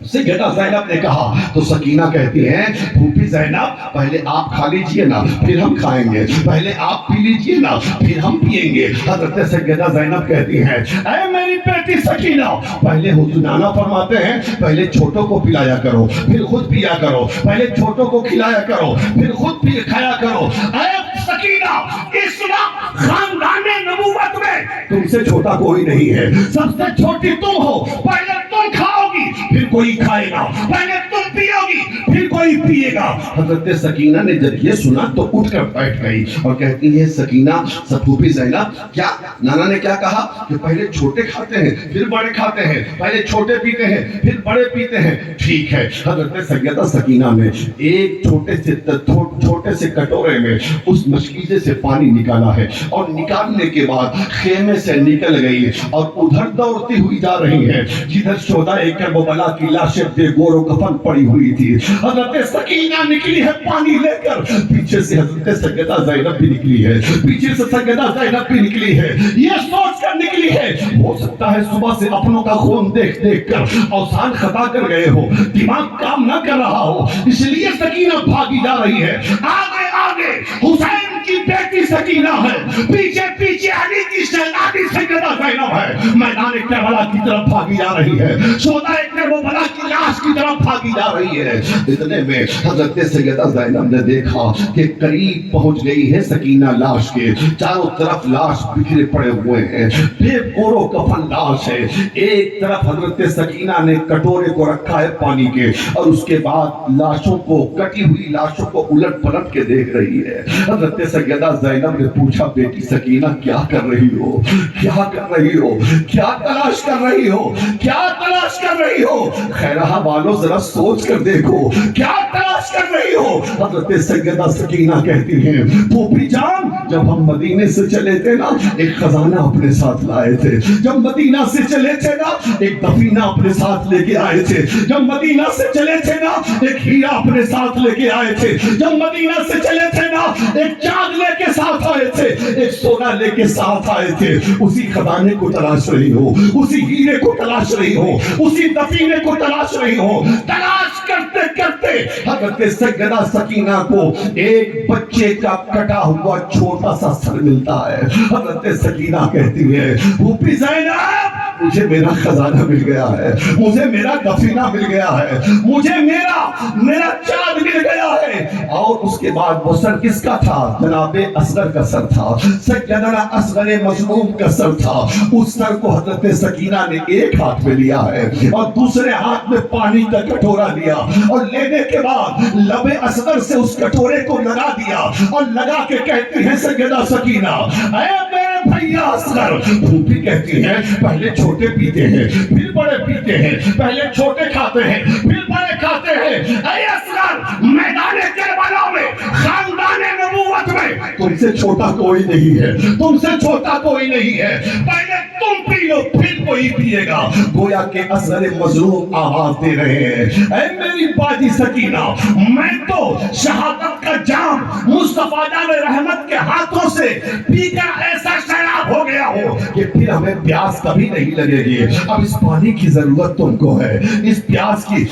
سیدہ زینب نے کہا تو سکینہ کہتی ہیں پھوپھی زینب پہلے آپ کھا لیجئے نا پھر ہم کھائیں گے، پہلے آپ پی لیجئے نا پھر ہم پیئیں گے۔ حضرت سیدہ زینب کہتی ہیں اے میری بیٹی سکینہ، پہلے حضور نانا فرماتے ہیں پہلے چھوٹوں کو پلایا کرو پھر خود پیا کرو، پہلے چھوٹوں کو کھلایا کرو پھر خود پی کھایا کرو۔ اے سکینہ اس وقت خاندان نبوت میں تم سے چھوٹا کوئی نہیں ہے، سب سے چھوٹی تم ہو، پہلے تم کھاؤ گی پھر کوئی کھائے گا، پہلے تم پیو گی پھر کوئی پیے گا۔ حضرت سکینہ نے جب یہ سنا تو اٹھ کر بیٹھ گئی اور کہتی ہے سکینہ پھوپھی زینب کیا نانا نے کیا کہا کہ پہلے چھوٹے کھاتے ہیں پھر بڑے کھاتے ہیں، پہلے چھوٹے پیتے ہیں پھر بڑے پیتے ہیں؟ ٹھیک ہے۔ حضرت سیدہ سکینہ نے ایک چھوٹے سے کٹورے میں اس مشکیزے سے پانی نکالا ہے اور نکالنے کے بعد خیمے سے نکل گئی اور ادھر دوڑتی ہوئی جا رہی ہے جدھر شہدائے کربلا کی لاشیں بے گور و کفن پڑی ہوئی تھی۔ حضرت سکینہ نکلی ہے پانی لے کر، پیچھے سے حضرت سیدہ زینب بھی نکلی ہے، پیچھے سے سیدہ زینب بھی نکلی ہے، یہ سوچ کر نکلی ہے ہو سکتا ہے صبح سے اپنوں کا خون دیکھ دیکھ کر اوسان خطا کر گئے ہو، دماغ کام نہ کر رہا ہو، اس لیے سکینہ بھاگی جا رہی ہے۔ آگے آگے حسین کی بیٹی سکینہ ہے، پیچھے پیچھے علی کی شہزادی سیدہ زینب ہے، میدان کربلا کی طرف بھاگی جا رہی ہے، شہدائے کربلا کی لاش کی طرف بھاگی جا رہی ہے۔ اتنے میں حضرت سیدہ زینب نے دیکھا کہ قریب پہنچ گئی ہے سکینہ لاش کے، چاروں طرف لاش بکھرے پڑے ہوئے ہیں، بے گور و کفن لاش ہے۔ ایک طرف حضرت سکینہ نے کٹورے کو رکھا ہے پانی کے اور اس کے بعد لاشوں کو، کٹی ہوئی لاشوں کو الٹ پلٹ کے دیکھ رہی ہے۔ حضرت سیدہ زینب نے پوچھا بیٹی سکینہ کیا کر رہی ہو، کیا کر رہی ہو، کیا تلاش کر رہی ہو، کیا تلاش کر رہی ہو؟ خیرہ والو ذرا سوچ کر دیکھو کیا تلاش کر رہی ہو؟ حضرت سیدہ سکینہ کہتی ہیں پھوپھی جان جب ہم مدینے سے چلے تھے نا ایک خزانہ اپنے ساتھ لائے تھے، جب مدینہ سے چلے تھے نا ایک دفینہ اپنے ساتھ لے کے آئے تھے، جب مدینہ سے چلے تھے نا ایک ہیرا اپنے ساتھ لے کے آئے تھے، جب مدینہ سے چلے تھے نا ایک چاند لے کے ساتھ آئے تھے، ایک سونا لے کے ساتھ آئے تھے، اسی خزانے کو تلاش رہی ہو، اسی ہیرے کو تلاش رہی ہو، اسی دفینے کو تلاش رہی ہو۔ تلاش کرتے کرتے حضرت سیدہ سکینہ کو ایک بچے کا کٹا ہوا چھوٹا سا سر ملتا ہے۔ حضرت سکینہ کہتی ہے پھوپھی زینب مجھے میرا خزانہ مل گیا ہے، مجھے میرا دفینہ مل گیا ہے، مجھے میرا چاند مل گیا ہے۔ اور اس کے بعد وہ سر کس کا تھا؟ جناب اصغر کا سر تھا، سیدنا اصغر مظلوم کا سر تھا۔ اس سر کو حضرت سکینہ نے ایک ہاتھ میں لیا ہے اور دوسرے ہاتھ میں پانی کا کٹورا لیا، اور لینے کے بعد لب اصغر سے اس کٹورے کو لگا دیا اور لگا کے کہتی ہے سیدہ سکینہ اے میرے بھیا اصغر۔ پھوپھی کہتی ہے پہلے چھوٹے پیتے ہیں پھر بڑے پیتے ہیں، پہلے چھوٹے کھاتے ہیں پھر بڑے کھاتے ہیں۔ اے اصغر میدان کربلا میں خاندان نبوت میں تم سے چھوٹا کوئی نہیں ہے، تم سے چھوٹا کوئی نہیں ہے، پہلے تم پی لو پھر کوئی پیے گا۔ گویا کہ اصغر مظلوم آواز دے رہے ہیں اے میری باجی سکینہ میں تو شہادت کا جام مصطفیٰ جان رحمت کے ہاتھوں سے پی کر ایسا شراب ہو گیا ہو کہ پھر ہمیں پیاس کبھی نہیں لگے گی۔ اب اس پانی کی ضرورت تم کو ہے، اس پیاس کی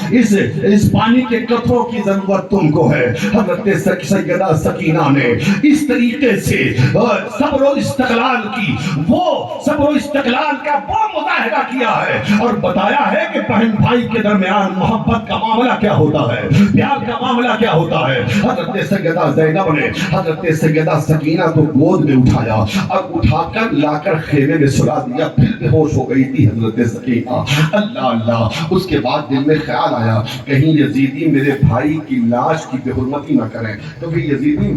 اس پانی کے قطروں کی ضرورت تم کو ہے۔ حضرت سیدہ سکینہ نے اس طریقے سے صبر و استقلال کی صبر و استقلال کا وہ مظاہرہ کیا ہے اور بتایا ہے کہ بہن بھائی کے درمیان محبت کا معاملہ کیا ہوتا ہے، پیار کا معاملہ کیا ہوتا ہے۔ حضرت سیدہ زینب نے حضرت سیدہ سکینہ کو گود میں اٹھایا اور اٹھا کر لا کر خیمے میں سلا دیا، پھر بے ہوش ہو گئی تھی حضرت سکینہ۔ اللہ اللہ، اس کے بعد دل میں خیال آیا کہیں یزیدی میرے بھائی کی لاش کی بے حرمتی نہ کریں، کیونکہ یزیدی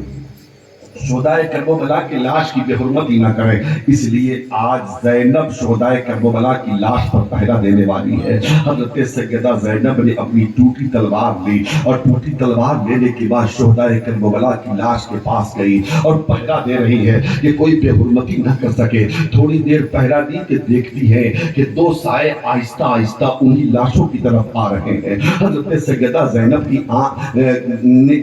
شہدائے کربلا کی لاش کی بے حرمتی نہ کریں، اس لیے آج زینب شہدائے کربلا کی لاش پر پہرا دینے والی ہے۔ حضرت سیدہ زینب نے اپنی ٹوٹی تلوار لی اور ٹوٹی تلوار لینے کے بعد شہدائے کربلا کی لاش کے پاس گئی اور پہرا دے رہی ہے کہ کوئی بے حرمتی نہ کر سکے۔ تھوڑی دیر پہرا دی کہ دیکھتی ہے کہ دو سائے آہستہ آہستہ انہی لاشوں کی طرف آ رہے ہیں۔ حضرت سیدہ زینب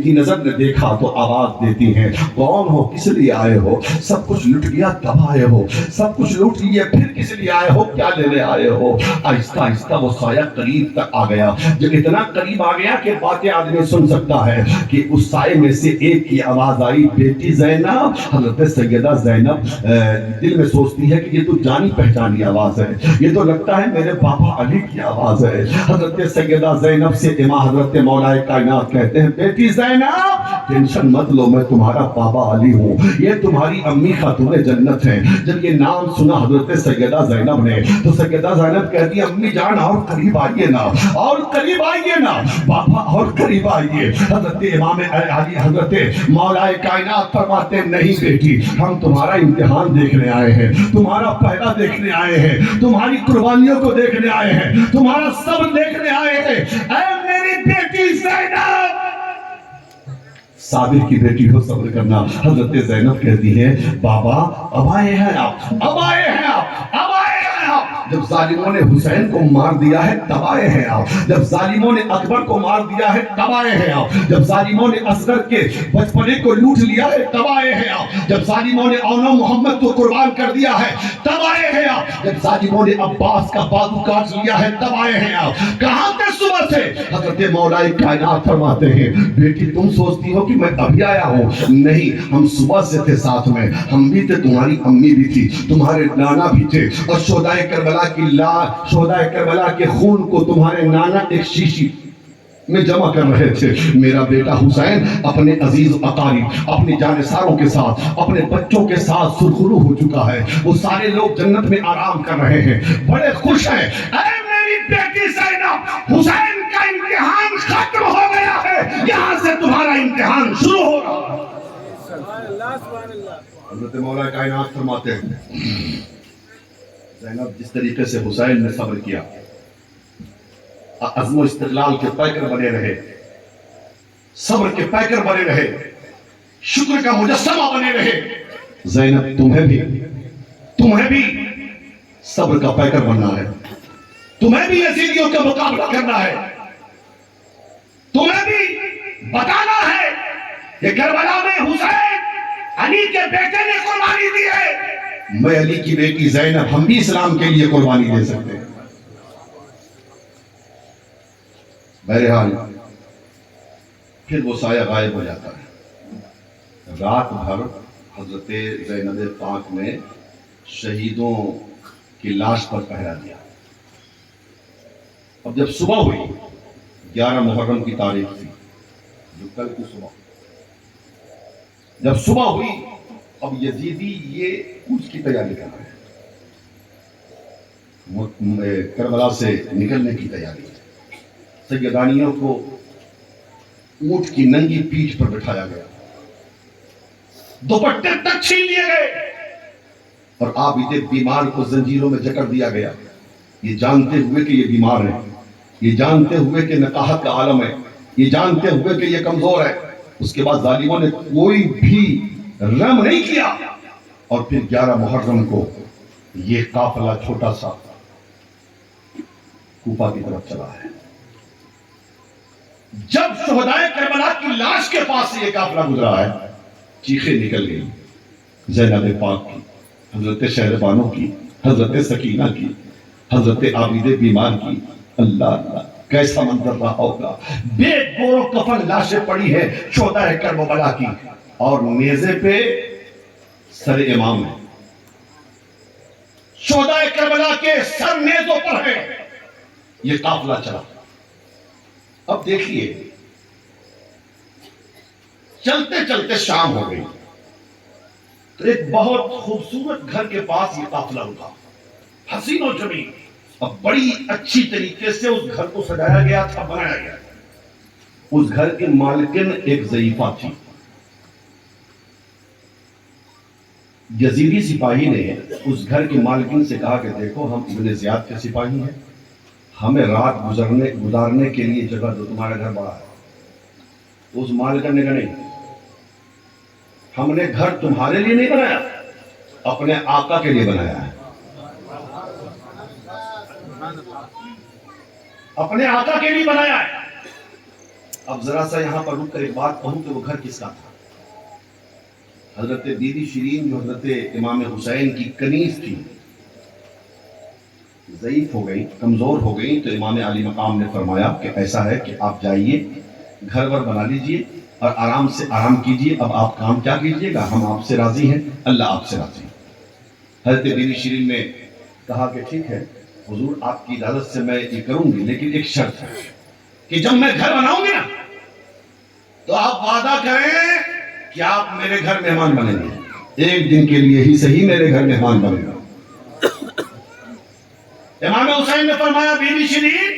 کی نظر نے دیکھا تو آواز دیتی ہیں کون ہو، کس لیے آئے ہو؟ سب کچھ لٹ گیا تب آئے ہو، سب کچھ لوٹ لیے پھر کس لیے آئے ہو، کیا لینے آئے ہو؟ آہستہ آہستہ وہ سایہ قریب تک آ گیا، جب اتنا قریب آ گیا کہ باتیں آدمی سن سکتا ہے کہ اس سائے میں سے ایک کی آواز آئی بیٹی زینب۔ حضرت سیدہ زینب دل میں سوچتی ہے کہ یہ تو جانی پہچانی آواز ہے، یہ تو لگتا ہے میرے پاپا علی کی آواز ہے۔ حضرت سیدہ زینب سے امام حضرت مولا کائنات کہتے ہیں بیٹی زینب ٹینشن مت لو، میں تمہارا پاپا علی ہوں، یہ تمہاری امی خاتون جنت ہیں۔ جب یہ نام سنا حضرت سیدہ زینب نے تو سیدہ زینب کہتی ہے امی جان اور قریب آئیے نا، اور قریب آئیے نا پاپا، اور قریب آئیے۔ حضرت امام علی حضرت مولا کائنات فرماتے ہیں نہیں بیٹی، ہم تمہارا امتحان دیکھنے آئے ہیں، تمہارا پہلا دیکھنے آئے ہیں، تمہاری قربانیوں کو دیکھنے آئے ہیں، تمہارا صبر دیکھنے آئے ہیں۔ اے میری بیٹی زینب، صابر کی بیٹی ہو، صبر کرنا۔ حضرت زینب کہتی ہے بابا اب آئے ہیں آپ، اب آئے ہیں آپ، اب آئے ہیں آپ۔ جب ظالموں نے حسین کو مار دیا ہے تب آئے ہیں آپ، جب ظالموں نے اکبر کو مار دیا ہے تب آئے ہیں آپ، جب ظالموں نے اصغر کے بچپنے کو لوٹ لیا ہے تب آئے ہیں آپ، جب ظالموں نے اونو محمد کو قربان کر دیا ہے تب آئے ہیں آپ، جب ظالموں نے عباس کا بازو کاٹ لیا ہے تب آئے ہیں آپ۔ کہاں تھے صبح سے؟ حضرت مولا کائنات فرماتے ہیں بیٹی تم سوچتی ہو کہ میں ابھی آیا ہوں، نہیں، ہم صبح سے تھے ساتھ میں، ہم بھی تھے، تمہاری امی بھی تھی، تمہارے نانا بھی تھے، اور شہدائے کربلا کے خون کو تمہارے نانا ایک شیشی میں جمع کر رہے تھے۔ میرا بیٹا حسین اپنے عزیز اقارب، اپنے جانثاروں کے ساتھ، اپنے بچوں کے ساتھ سرخرو ہو چکا ہے، وہ سارے لوگ جنت میں آرام کر رہے ہیں، بڑے خوش ہیں۔ اے میری بیٹی زینب، حسین کا امتحان ختم ہو گیا ہے، یہاں سے تمہارا امتحان شروع ہو رہا ہے۔ حضرت مولا کائنات فرماتے ہیں زینب جس طریقے سے حسین نے صبر کیا، عزم و استقلال کے پیکر بنے رہے، صبر کے پیکر بنے رہے، شکر کا مجسمہ بنے رہے، زینب تمہیں بھی صبر کا پیکر بننا ہے، تمہیں بھی یزیدیوں کا مقابلہ کرنا ہے، تمہیں بھی بتانا ہے کہ کربلا میں حسین علی کے بیٹے نے قربانی دی ہے، میں علی کی بیٹی زینب، ہم بھی اسلام کے لیے قربانی دے سکتے ہیں۔ بہرحال پھر وہ سایہ غائب ہو جاتا ہے۔ رات بھر حضرت زینب پاک نے شہیدوں کی لاش پر پہرا دیا۔ اب جب صبح ہوئی، 11 محرم کی تاریخ تھی، جو کل کی صبح، جب صبح ہوئی، اب یزیدی یہ کوچ کی تیاری کر رہے ہیں، کربلا سے نکلنے کی تیاری ہے۔ سیدانیوں کو اونٹ کی ننگی پیٹھ پر بٹھایا گیا، دوپٹے تک چھین لیے گئے، اور عابد بیمار کو زنجیروں میں جکڑ دیا گیا، یہ جانتے ہوئے کہ یہ بیمار ہے، یہ جانتے ہوئے کہ نقاہت کا عالم ہے، یہ جانتے ہوئے کہ یہ کمزور ہے۔ اس کے بعد ظالموں نے کوئی بھی رحم نہیں کیا، اور پھر 11 محرم کو یہ قافلہ چھوٹا سا کوفہ کی طرف چلا ہے۔ جب شہدائے کربلا کی لاش کے پاس سے یہ قافلہ گزرا ہے، چیخیں نکل گئی زینب پاک کی، حضرت شہربانو کی، حضرت سکینہ کی، حضرت عابد بیمار کی۔ اللہ اللہ، کیسا منظر رہا ہوگا، بے گور و کفن لاشیں پڑی ہے شہدائے کربلا کی، اور نیزے پہ سر امام ہے، شہدائے کربلا کے سر نیزوں پر ہے۔ یہ قافلہ چلا۔ اب دیکھیے، چلتے چلتے شام ہو گئی، تو ایک بہت خوبصورت گھر کے پاس یہ قافلہ رکا، حسین و جمیل۔ اب بڑی اچھی طریقے سے اس گھر کو سجایا گیا تھا، بنایا گیا۔ اس گھر کی مالکن ایک ضعیفہ تھی۔ یزیدی سپاہی نے اس گھر کی مالکن سے کہا کہ دیکھو، ہم ابن زیاد کے سپاہی ہیں، ہمیں رات گزارنے کے لیے جگہ دو، تمہارا گھر بڑا ہے۔ اس مالکن نے کہا نہیں، ہم نے گھر تمہارے لیے نہیں بنایا، اپنے آقا کے لیے بنایا ہے، اپنے آقا کے لیے بنایا ہے۔ اب ذرا سا یہاں پر رک کر ایک بات کہوں کہ وہ گھر کس کا تھا۔ حضرت بی بی شیرین جو حضرت امام حسین کی کنیز تھی، ضعیف ہو گئی، کمزور ہو گئی، تو امام علی مقام نے فرمایا کہ ایسا ہے کہ آپ جائیے، گھر ور بنا لیجئے اور آرام سے آرام کیجئے۔ اب آپ کام کیا کیجئے گا، ہم آپ سے راضی ہیں، اللہ آپ سے راضی ہے۔ حضرت بی بی شیرین نے کہا کہ ٹھیک ہے حضور، آپ کی اجازت سے میں یہ کروں گی، لیکن ایک شرط ہے کہ جب میں گھر بناؤں گی نا، تو آپ وعدہ کریں کہ آپ میرے گھر مہمان بنیں گے، ایک دن کے لیے ہی صحیح میرے گھر مہمان بنے گا۔ امام حسین نے فرمایا بی بی شیرین،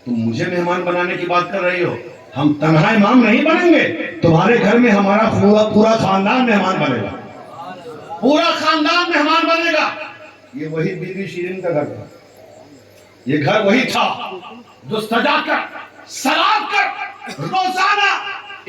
تم مجھے مہمان بنانے کی بات کر رہی ہو، ہم تنہا امام نہیں بنیں گے، تمہارے گھر میں ہمارا پورا خاندان مہمان بنے گا، پورا خاندان مہمان بنے گا۔ یہ وہی بی بی شیرین کا گھر تھا، یہ گھر وہی تھا جو سجا کر سلام کر روزانہ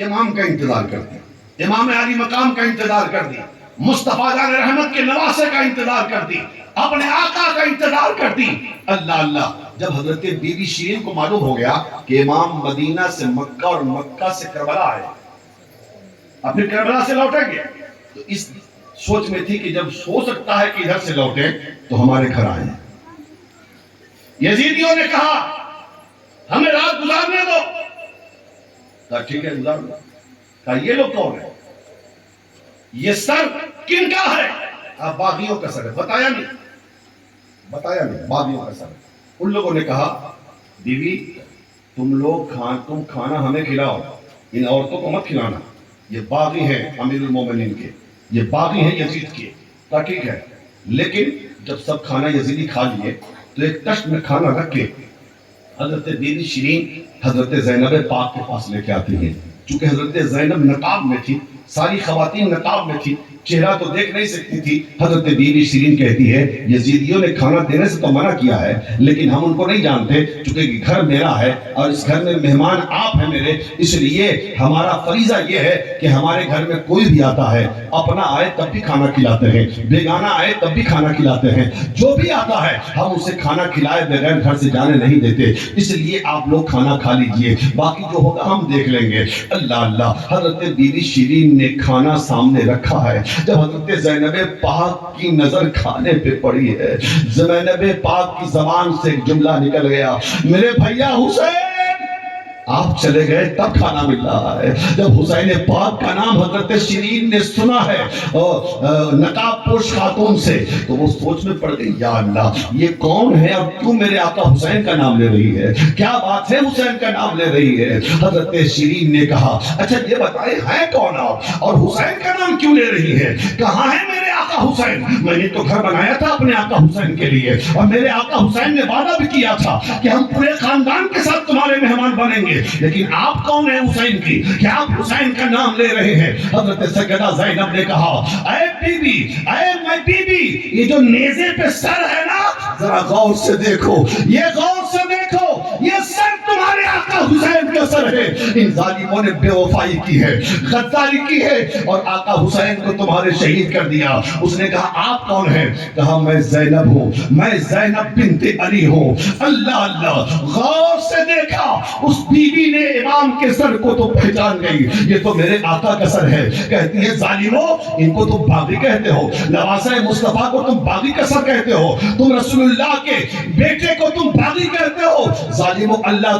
امام کا انتظار کرتی، امام علی مقام کا انتظار کرتی، مصطفیٰ جان رحمت کے نواسے کا انتظار کرتی، اپنے آقا کا انتظار کرتی۔ اللہ اللہ، جب حضرت بی بی شیرین کو معلوم ہو گیا کہ امام مدینہ سے مکہ اور مکہ سے کربلا آئے، اب پھر کربلا سے لوٹیں گے، تو اس سوچ میں تھی کہ جب ہو سکتا ہے کہ ادھر سے لوٹیں تو ہمارے گھر آئیں۔ یزیدیوں نے کہا ہمیں رات گزارنے دو، کہا ٹھیک ہے گزار دو۔ کہا یہ لوگ کون ہیں، یہ سر کن کا ہے؟ کہا باغیوں کا سر ہے۔ بتایا نہیں، باغیوں کا سر ہے۔ ان لوگوں نے کہا بیوی تم کھانا ہمیں کھلاؤ، ان عورتوں کو مت کھلانا، یہ باغی ہیں امیر المومنین کے، یہ باغی ہیں یزید کے۔ کہا ٹھیک ہے، لیکن جب سب کھانا یزیدی کھا لیے تو ایک تشت میں کھانا رکھ کے حضرت بی بی شیرین حضرت زینب پاک کے پاس لے کے آتی ہیں۔ چونکہ حضرت زینب نقاب میں تھی، ساری خواتین نقاب میں تھی، چہرہ تو دیکھ نہیں سکتی تھی۔ حضرت بی بی شیرین کہتی ہے یزیدیوں نے کھانا دینے سے تو منع کیا ہے، لیکن ہم ان کو نہیں جانتے، چونکہ گھر میرا ہے اور اس گھر میں مہمان آپ ہیں میرے، اس لیے ہمارا فریضہ یہ ہے کہ ہمارے گھر میں کوئی بھی آتا ہے اپنا آئے تب بھی کھانا کھلاتے ہیں، بیگانہ آئے تب بھی کھانا کھلاتے ہیں، جو بھی آتا ہے ہم اسے کھانا کھلائے بغیر گھر سے جانے نہیں دیتے، اس لیے آپ لوگ کھانا کھا لیجئے، باقی جو ہوگا ہم دیکھ لیں گے۔ اللہ اللہ، حضرت بی بی شیرین نے کھانا سامنے رکھا ہے، جب حضرت زینب پاک کی نظر کھانے پہ پڑی ہے، زینب پاک کی زبان سے ایک جملہ نکل گیا، میرے بھیا حسین آپ چلے گئے تب کھانا مل رہا ہے۔ جب حسین پاک کا نام حضرت شیرین نے سنا ہے نقاب پوش خاتون سے، تو وہ سوچ میں پڑ گئی، یا اللہ یہ کون ہے اور کیوں میرے آقا حسین کا نام لے رہی ہے، کیا بات ہے حسین کا نام لے رہی ہے۔ حضرت شیرین نے کہا اچھا یہ بتائیں ہیں کون آپ اور حسین کا نام کیوں لے رہی ہے، کہاں ہے میرے آقا حسین؟ میں نے تو گھر بنایا تھا اپنے آقا حسین کے لیے، اور میرے آقا حسین نے وعدہ بھی کیا تھا کہ ہم پورے خاندان کے ساتھ تمہارے مہمان بنیں گے، لیکن آپ کون ہیں حسین کی کہ آپ حسین کا نام لے رہے ہیں؟ حضرت سیدہ زینب نے کہا اے بی بی، اے میں بی بی، یہ جو نیزے پہ سر ہے نا ذرا غور سے دیکھو، یہ غور سے دیکھو، یہ سر تمہارے آقا حسین کا سر ہے۔ ان ظالموں نے بے وفائی کی ہے، غداری کی ہے اور آقا حسین کو تمہارے شہید کر دیا۔ اس نے کہا آپ کون ہیں؟ کہا میں زینب ہوں، میں زینب بنت علی ہوں۔ اللہ اللہ، غور سے دیکھا، اس بی بی نے امام کے سر کو تو پہچان گئی، یہ تو میرے آقا کا سر ہے۔ کہتی ہے ظالمو، ان کو تم باغی کہتے ہو، نواسہ مصطفیٰ کو تم باغی کا سر کہتے ہو، تم رسول اللہ کے بیٹے کو تم باغی کہتے ہو۔ ظالمو اللہ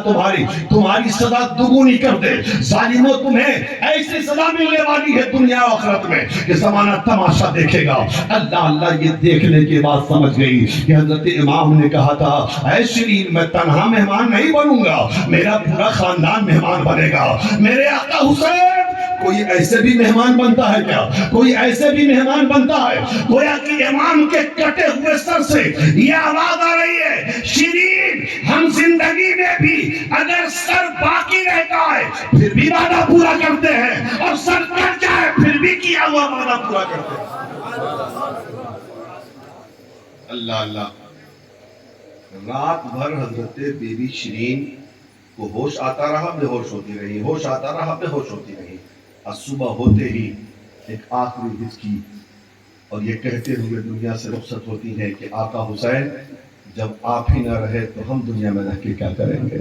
تمہاری سزا دگنی کر دے، ظالمو تمہیں ایسی سزا ملنے والی ہے دنیا و آخرت میں کہ زمانہ تماشا دیکھے گا۔ اللہ اللہ، یہ دیکھنے کے بعد سمجھ گئی کہ حضرت امام نے کہا تھا اے شیرین میں تنہا مہمان نہیں بنوں گا، میرا پورا خاندان مہمان بنے گا۔ میرے آقا حسین، کوئی ایسے بھی مہمان بنتا ہے کیا؟ کوئی ایسے بھی مہمان بنتا ہے؟ گویا کہ امام کے کٹے ہوئے سر سے یہ آواز آ رہی ہے، شیرین ہم زندگی میں بھی اگر سر باقی رہتا ہے پھر بھی وعدہ پورا کرتے ہیں، اور سر کٹ جائے پھر بھی کیا ہوا وعدہ پورا کرتے ہیں۔ اللہ اللہ، رات بھر حضرت بی بی شیرین کو ہوش آتا رہا، بے ہوش ہوتی رہی، ہوش آتا رہا، بے ہوش ہوتی رہی۔ اور صبح ہوتے ہی ایک آخری ہچکی اور یہ کہتے ہوئے دنیا سے رخصت ہوتی ہے کہ آقا حسین جب آپ ہی نہ رہے تو ہم دنیا میں رہ کے کیا کریں گے۔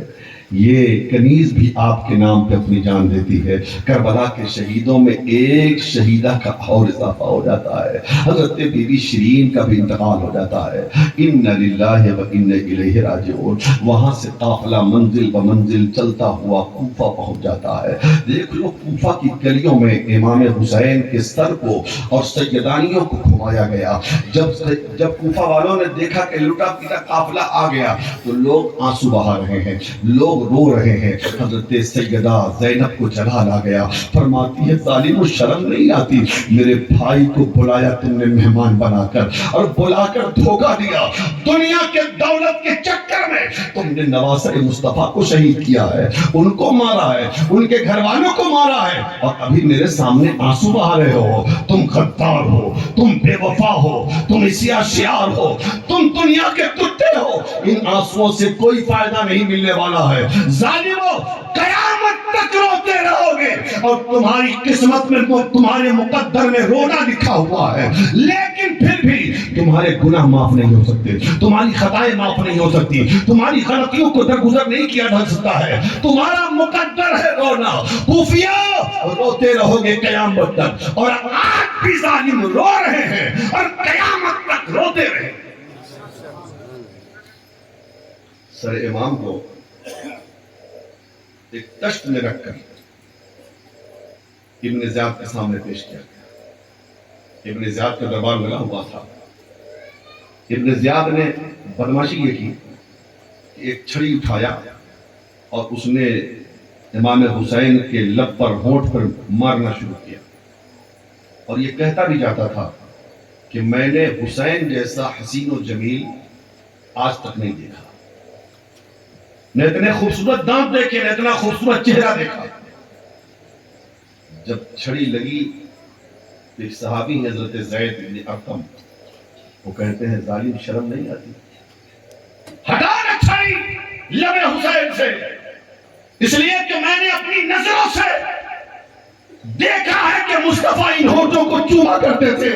یہ کنیز بھی آپ کے نام پہ اپنی جان دیتی ہے۔ کربلا کے شہیدوں میں ایک شہیدہ کا اور اضافہ ہو جاتا ہے، حضرت بی بی شیرین کا بھی انتقال ہو جاتا ہے۔ ان للہ و ان الیہ راجعون۔ وہاں سے قافلہ منزل بمنزل چلتا ہوا کوفہ پہنچ جاتا ہے۔ دیکھ لو کوفہ کی گلیوں میں امام حسین کے سر کو اور سیدانیوں کو گھمایا گیا۔ جب کوفہ والوں نے دیکھا کہ لٹا پیٹا قافلہ آ گیا تو لوگ آنسو بہا رہے ہیں، لوگ رو رہے ہیں۔ حضرت سیدہ زینب کو جلال آ گیا، فرماتی ہے ظالم، شرم نہیں آتی؟ میرے بھائی کو بلایا تم نے مہمان بنا کر اور بلا کر دھوکہ دیا، دنیا کے دولت کے چکر میں تم نے نواسہ مصطفیٰ کو شہید کیا ہے، ان کو مارا ہے، ان کے گھر والوں کو مارا ہے، اور ابھی میرے سامنے آنسو بہا رہے ہو۔ تم غدار ہو، تم بے وفا ہو، تم عصیاں شیار ہو، تم دنیا کے کتے ہو۔ ان آنسوؤں سے کوئی فائدہ نہیں ملنے والا ہے۔ ظالمو، قیامت تک روتے رہو گے اور تمہاری قسمت میں، تمہارے مقدر میں رونا لکھا ہوا ہے، لیکن پھر بھی تمہارے گناہ معاف نہیں ہو سکتے، تمہاری خطائیں معاف نہیں ہو سکتی، تمہاری غلطیوں کو درگزر نہیں کیا جا سکتا ہے، تمہارا مقدر ہے رونا۔ کوفیوں، روتے رہو گے قیامت تک، اور آج بھی ظالم رو رہے ہیں اور قیامت تک روتے رہے۔ سر امام کو ایک تشت میں رکھ کر ابن زیاد کے سامنے پیش کیا گیا۔ ابن زیاد کا دربار لگا ہوا تھا۔ ابن زیاد نے بدماشی یہ کی کہ ایک چھڑی اٹھایا اور اس نے امام حسین کے لب پر، ہونٹ پر مارنا شروع کیا، اور یہ کہتا بھی جاتا تھا کہ میں نے حسین جیسا حسین و جمیل آج تک نہیں دیکھا، نہ اتنے خوبصورت دانت دیکھے، نہ اتنا خوبصورت چہرہ دیکھا۔ جب چھڑی لگی ایک صحابی ہیں حضرت زید بن ارقم، وہ کہتے ہیں ظالم شرم نہیں آتی، ہٹا رکھا لب حسین سے، اس لیے کہ میں نے اپنی نظروں سے دیکھا ہے کہ مصطفیٰ ان ہونٹوں کو چوما کرتے تھے۔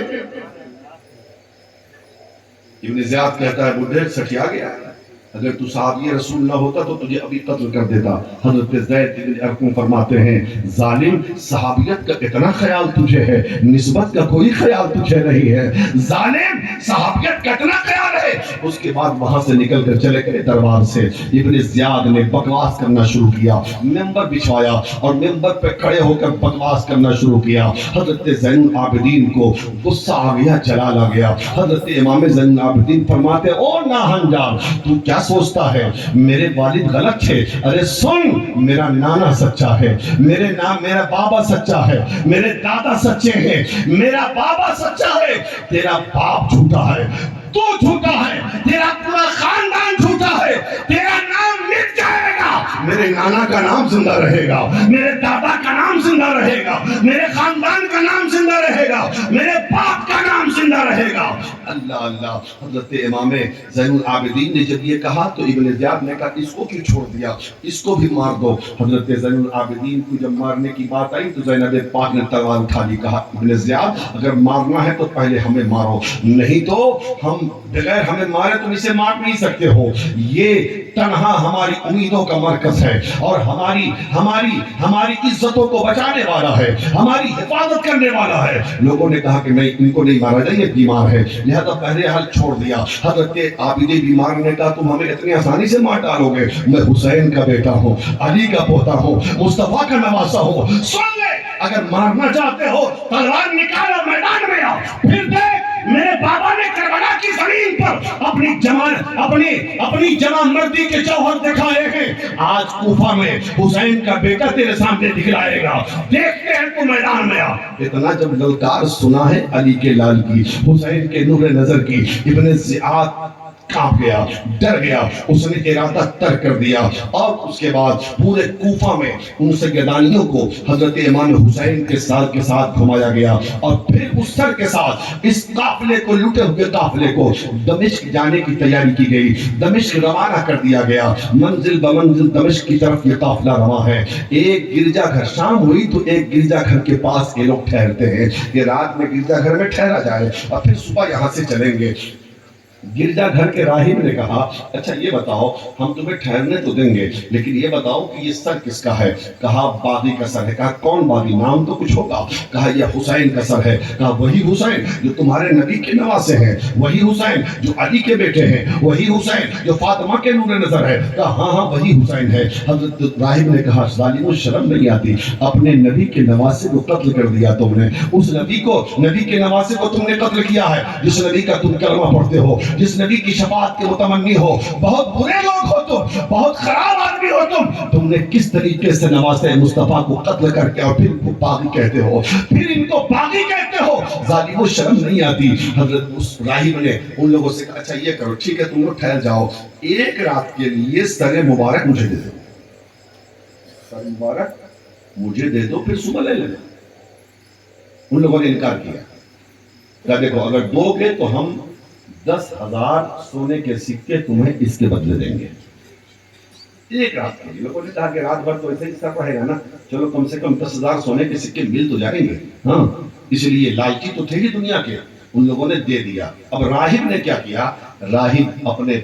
ابن زیاد کہتا ہے بڈھے سٹیا گیا ہے، اگر تو صحابی رسول نہ ہوتا تو تجھے ابھی قتل کر دیتا۔ حضرت زید بن ارقم فرماتے ہیں ظالم صحابیت کا اتنا خیال تجھے ہے، نسبت کا کوئی خیال تجھے نہیں ہے، ظالم صحابیت کا اتنا خیال ہے۔ اس کے بعد وہاں سے نکل کر چلے گئے دربار سے۔ ابن زیاد نے بکواس کرنا شروع کیا، ممبر بچھوایا اور ممبر پہ کھڑے ہو کر بکواس کرنا شروع کیا۔ حضرت زین العابدین کو غصہ آ گیا، جلال آ گیا۔ حضرت امام زین العابدین فرماتے او ناہنجار، تو کیا سوچتا ہے میرے والد غلط تھے؟ ارے سن، میرا نانا سچا ہے، میرا بابا سچا ہے، میرے دادا سچے ہیں، میرا بابا سچا ہے، تیرا باپ جھوٹا ہے، تو جھوٹا ہے، تیرا پورا خاندان جھوٹا ہے، تیرا نام مٹ جائے گا، میرے نانا کا نام زندہ رہے گا، میرے دادا کا نام زندہ رہے گا، میرے خاندان کا نام زندہ رہے گا، میرے باپ کا نام زندہ رہے گا۔ اللہ اللہ۔ حضرت امام زین العابدین نے جب یہ کہا تو ابن زیاد نے کہا اس کو کیوں چھوڑ دیا، اس کو بھی مار دو۔ حضرت زین العابدین کو جب مارنے کی بات آئی تو زینب پاک نے تلوار اٹھا لی، کہا ابن زیاد اگر مارنا ہے تو پہلے ہمیں مارو، نہیں تو ہم بغیر ہمیں مارے تم اسے مار نہیں سکتے ہو، یہ تنہا ہماری امیدوں کا مرکز ہے اور ہماری عزتوں کو بچانے والا ہے، ہماری حفاظت کرنے والا ہے۔ لوگوں نے کہا کہ نہیں، ان کو نہیں مارا جائے، یہ بیمار ہے، لہذا پہلے حل چھوڑ دیا۔ حضرت عابدی بیمار نے کہا تم ہمیں اتنی آسانی سے مار ڈالو گے؟ میں حسین کا بیٹا ہوں، علی کا پوتا ہوں، مصطفیٰ کا نواسا ہوں، سن لے اگر مارنا چاہتے ہو تلوار نکالو، میدان میں آؤ، پھر دیکھ میرے بابا نے کربلا کی زمین پر اپنی جمع مردی کے جوہر دکھائے ہیں، آج کوفہ میں حسین کا بیٹا تیرے سامنے دکھلائے گا، دیکھتے ہیں تو میدان میں آ۔ اتنا جب للکار سنا ہے علی کے لال کی، حسین کے نور نظر کی، ابن زیاد کانپ گیا، ڈر گیا، اس نے ارادہ ترک کر دیا اور اس کے بعد پورے کوفہ میں ان سیدانیوں کو حضرت امام حسین کے ساتھ گھمایا گیا اور پھر اس سر کے ساتھ اس قافلے کو، لوٹے ہوئے قافلے کو دمشق جانے کی تیاری کی گئی، دمشق روانہ کر دیا گیا۔ منزل بمنزل دمشق کی طرف یہ قافلہ رواں ہے۔ ایک گرجا گھر، شام ہوئی تو ایک گرجا گھر کے پاس یہ لوگ ٹھہرتے ہیں کہ رات میں گرجا گھر میں ٹھہرا جائے اور پھر صبح یہاں سے چلیں گے۔ گرجا گھر کے راہب نے کہا اچھا یہ بتاؤ، ہم تمہیں ٹھہرنے تو دیں گے لیکن یہ بتاؤ کہ یہ سر کس کا ہے؟ کہا باغی کا سر ہے۔ کہا کون باغی؟ نام تو کچھ ہوگا۔ کہا یہ حسین کا سر ہے۔ کہا وہی حسین جو تمہارے نبی کے نواسے ہیں، وہی حسین جو علی کے بیٹے ہیں، وہی حسین جو فاطمہ کے نور نظر ہے؟ کہا ہاں وہی حسین ہے۔ حضرت راہب نے کہا ظالموں شرم نہیں آتی، اپنے نبی کے نواسے کو قتل کر دیا تم نے، اس نبی کے نواسے کو تم نے قتل کیا ہے جس نبی کا تم کلمہ پڑھتے ہو، جس نبی کی شفاعت کے متمنی ہو۔ بہت برے لوگ ہو تم، بہت خراب آدمی ہو تم نے کس طریقے سے نواسے مصطفیٰ کو قتل کر کے اور پھر ان کو باغی کہتے ہو، پھر ان کو باغی کہتے ہو، ظالموں شرم نہیں آتی۔ حضرت اس راہب نے ان لوگوں سے کہا اچھا یہ کرو، ٹھیک ہے تم لوگ ٹھہر جاؤ، ایک رات کے لیے سر مبارک مجھے دے دو، سر مبارک مجھے دے دو، پھر صبح لے لینا۔ ان لوگوں نے انکار کیا، کہا دیکھو اگر دو گے تو ہم 10,000 سونے کے سکے تمہیں اس کے بدلے دیں گے، ایک رات کے لیے۔ لوگوں نے کہا کہ رات بھر تو ایسے ہی سر رہے گا نا، چلو کم سے کم 10,000 سونے کے سکے مل تو جائیں گے، ہاں اس لیے لالچی تو تھے ہی دنیا کے، ان لوگوں نے دے دیا۔ اب راہب نے کیا کیا؟ راہب اپنے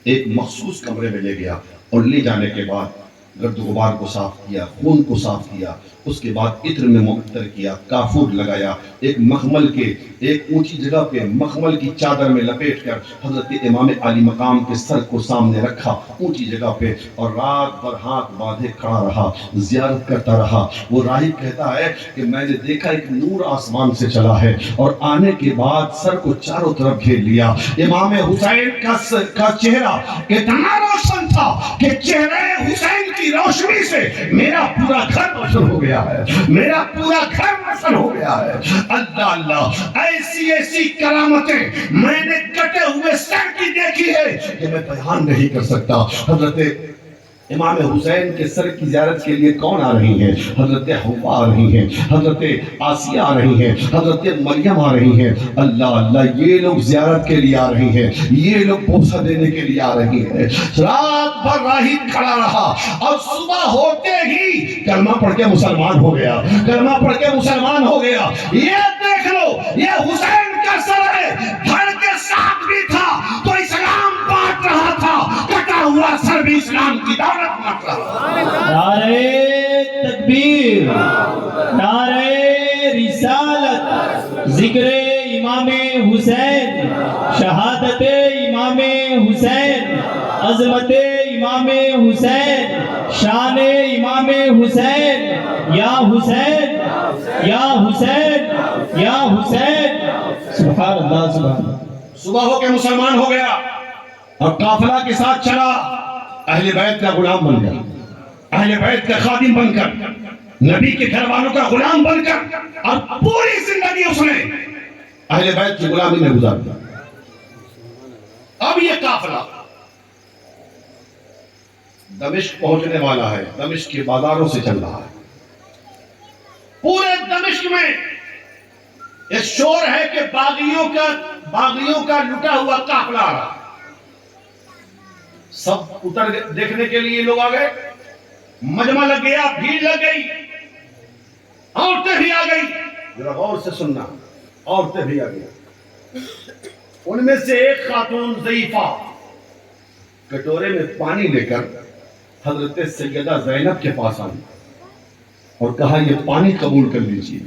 ایک مخصوص کمرے میں لے گیا اور لے جانے کے بعد گرد و غبار کو صاف کیا، خون کو صاف کیا، اس کے بعد عطر میں معطر کیا، کافور لگایا، ایک مخمل کے ایک اونچی جگہ پہ مخمل کی چادر میں لپیٹ کر حضرت امام علی مقام کے سر کو سامنے رکھا اونچی جگہ پہ، اور رات بھر ہاتھ باندھے کھڑا رہا، زیارت کرتا رہا۔ وہ راہب کہتا ہے کہ میں نے دیکھا ایک نور آسمان سے چلا ہے اور آنے کے بعد سر کو چاروں طرف گھیر لیا۔ امام حسین کا چہرہ اتنا روشن تھا کہ چہرے حسین کی روشنی سے میرا پورا گھر روشن ہو گیا ہے، میرا پورا گھر روشن ہو گیا ہے۔ اللہ اللہ، ایسی کرامتیں میں نے کٹے ہوئے سر کی دیکھی ہے کہ میں بیان نہیں کر سکتا۔ حضرت امام حسین کے سر کی زیارت کے لیے کون آ رہی ہیں؟ حضرت حوا آ رہی ہیں، حضرت آسیہ آ رہی ہیں، حضرت مریم آ رہی ہیں۔ اللہ اللہ، یہ لوگ زیارت کے لیے آ رہی ہیں، یہ لوگ بوسہ دینے کے لیے آ رہی ہیں۔ رات بھر راہب کھڑا رہا اور صبح ہوتے ہی کلمہ پڑھ کے مسلمان ہو گیا، کلمہ پڑھ کے مسلمان ہو گیا۔ یہ دیکھ لو، یہ حسین کا سر ہے، دھڑ کے ساتھ بھی تھا تو اسلام بانٹ رہا تھا، کٹا ہوا سر بھی اسلام کی دعوت بانٹ رہا تھا۔ نعرہ تکبیر، نعرہ رسالت، ذکر امام حسین، شہادت امام حسین، عظمت امام حسین، شان امام حسین، یا حسین یا حسین یا حسین۔ سبحان اللہ، سبحان اللہ۔ صبح ہو کے مسلمان ہو گیا اور قافلہ کے ساتھ چلا، اہل بیت کا غلام بن کر، اہل بیت کا خادم بن کر، نبی کے گھر والوں کا غلام بن کر، اور پوری زندگی اس نے اہل بیت کی غلامی میں گزار دیا۔ اب یہ قافلہ دمشق پہنچنے والا ہے، دمشق کے بازاروں سے چل رہا ہے۔ پورے دمشق میں یہ شور ہے کہ باغیوں کا لٹا ہوا قافلہ آ رہا ہے۔ سب اتر دیکھنے کے لیے لوگ آ گئے، مجمع لگ گیا، بھیڑ لگ گئی، عورتیں بھی آ گئی۔ ذرا غور سے سننا، عورتیں بھی آ گئی۔ ان میں سے ایک خاتون ضعیفہ کٹورے میں پانی لے کر حضرت سیدہ زینب کے پاس آئی اور کہا یہ پانی قبول کر لیجیے۔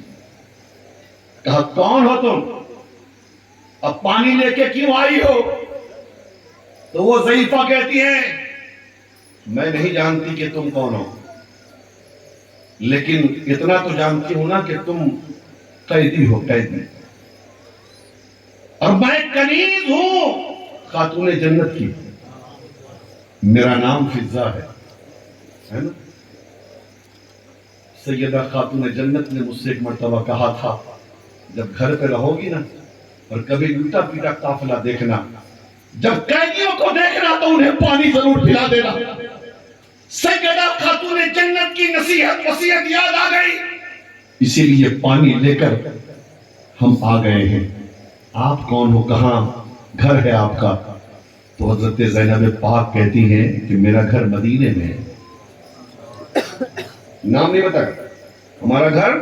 کہا کون ہو تم؟ اب پانی لے کے کیوں آئی ہو؟ تو وہ ضعیفہ کہتی ہیں میں نہیں جانتی کہ تم کون ہو، لیکن اتنا تو جانتی ہوں نا کہ تم قیدی ہو، قیدی، اور میں کنیز ہوں خاتون جنت کی، میرا نام فضہ ہے نا؟ سیدہ خاتون جنت نے مجھ سے ایک مرتبہ کہا تھا جب گھر پہ رہو گی نا اور کبھی لوٹا پیٹا قافلہ دیکھنا، جب قیدیوں کو دیکھنا تو انہیں پانی ضرور پلا دینا۔ سیدہ خاتون جنت کی نصیحت وصیت یاد آ گئی، اسی لیے پانی لے کر ہم آ گئے ہیں۔ آپ کون ہو، کہاں گھر ہے آپ کا؟ تو حضرت زینب پاک کہتی ہیں کہ میرا گھر مدینے میں ہے۔ نام نہیں بتا، ہمارا گھر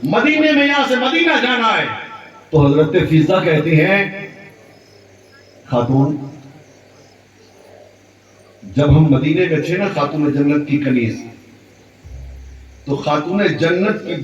مدینے میں، یہاں سے مدینہ جانا ہے۔ تو حضرت فضہ کہتی ہیں خاتون جب ہم مدینے میں تھے نا خاتون جنت کی کنیز، تو خاتون جنت کی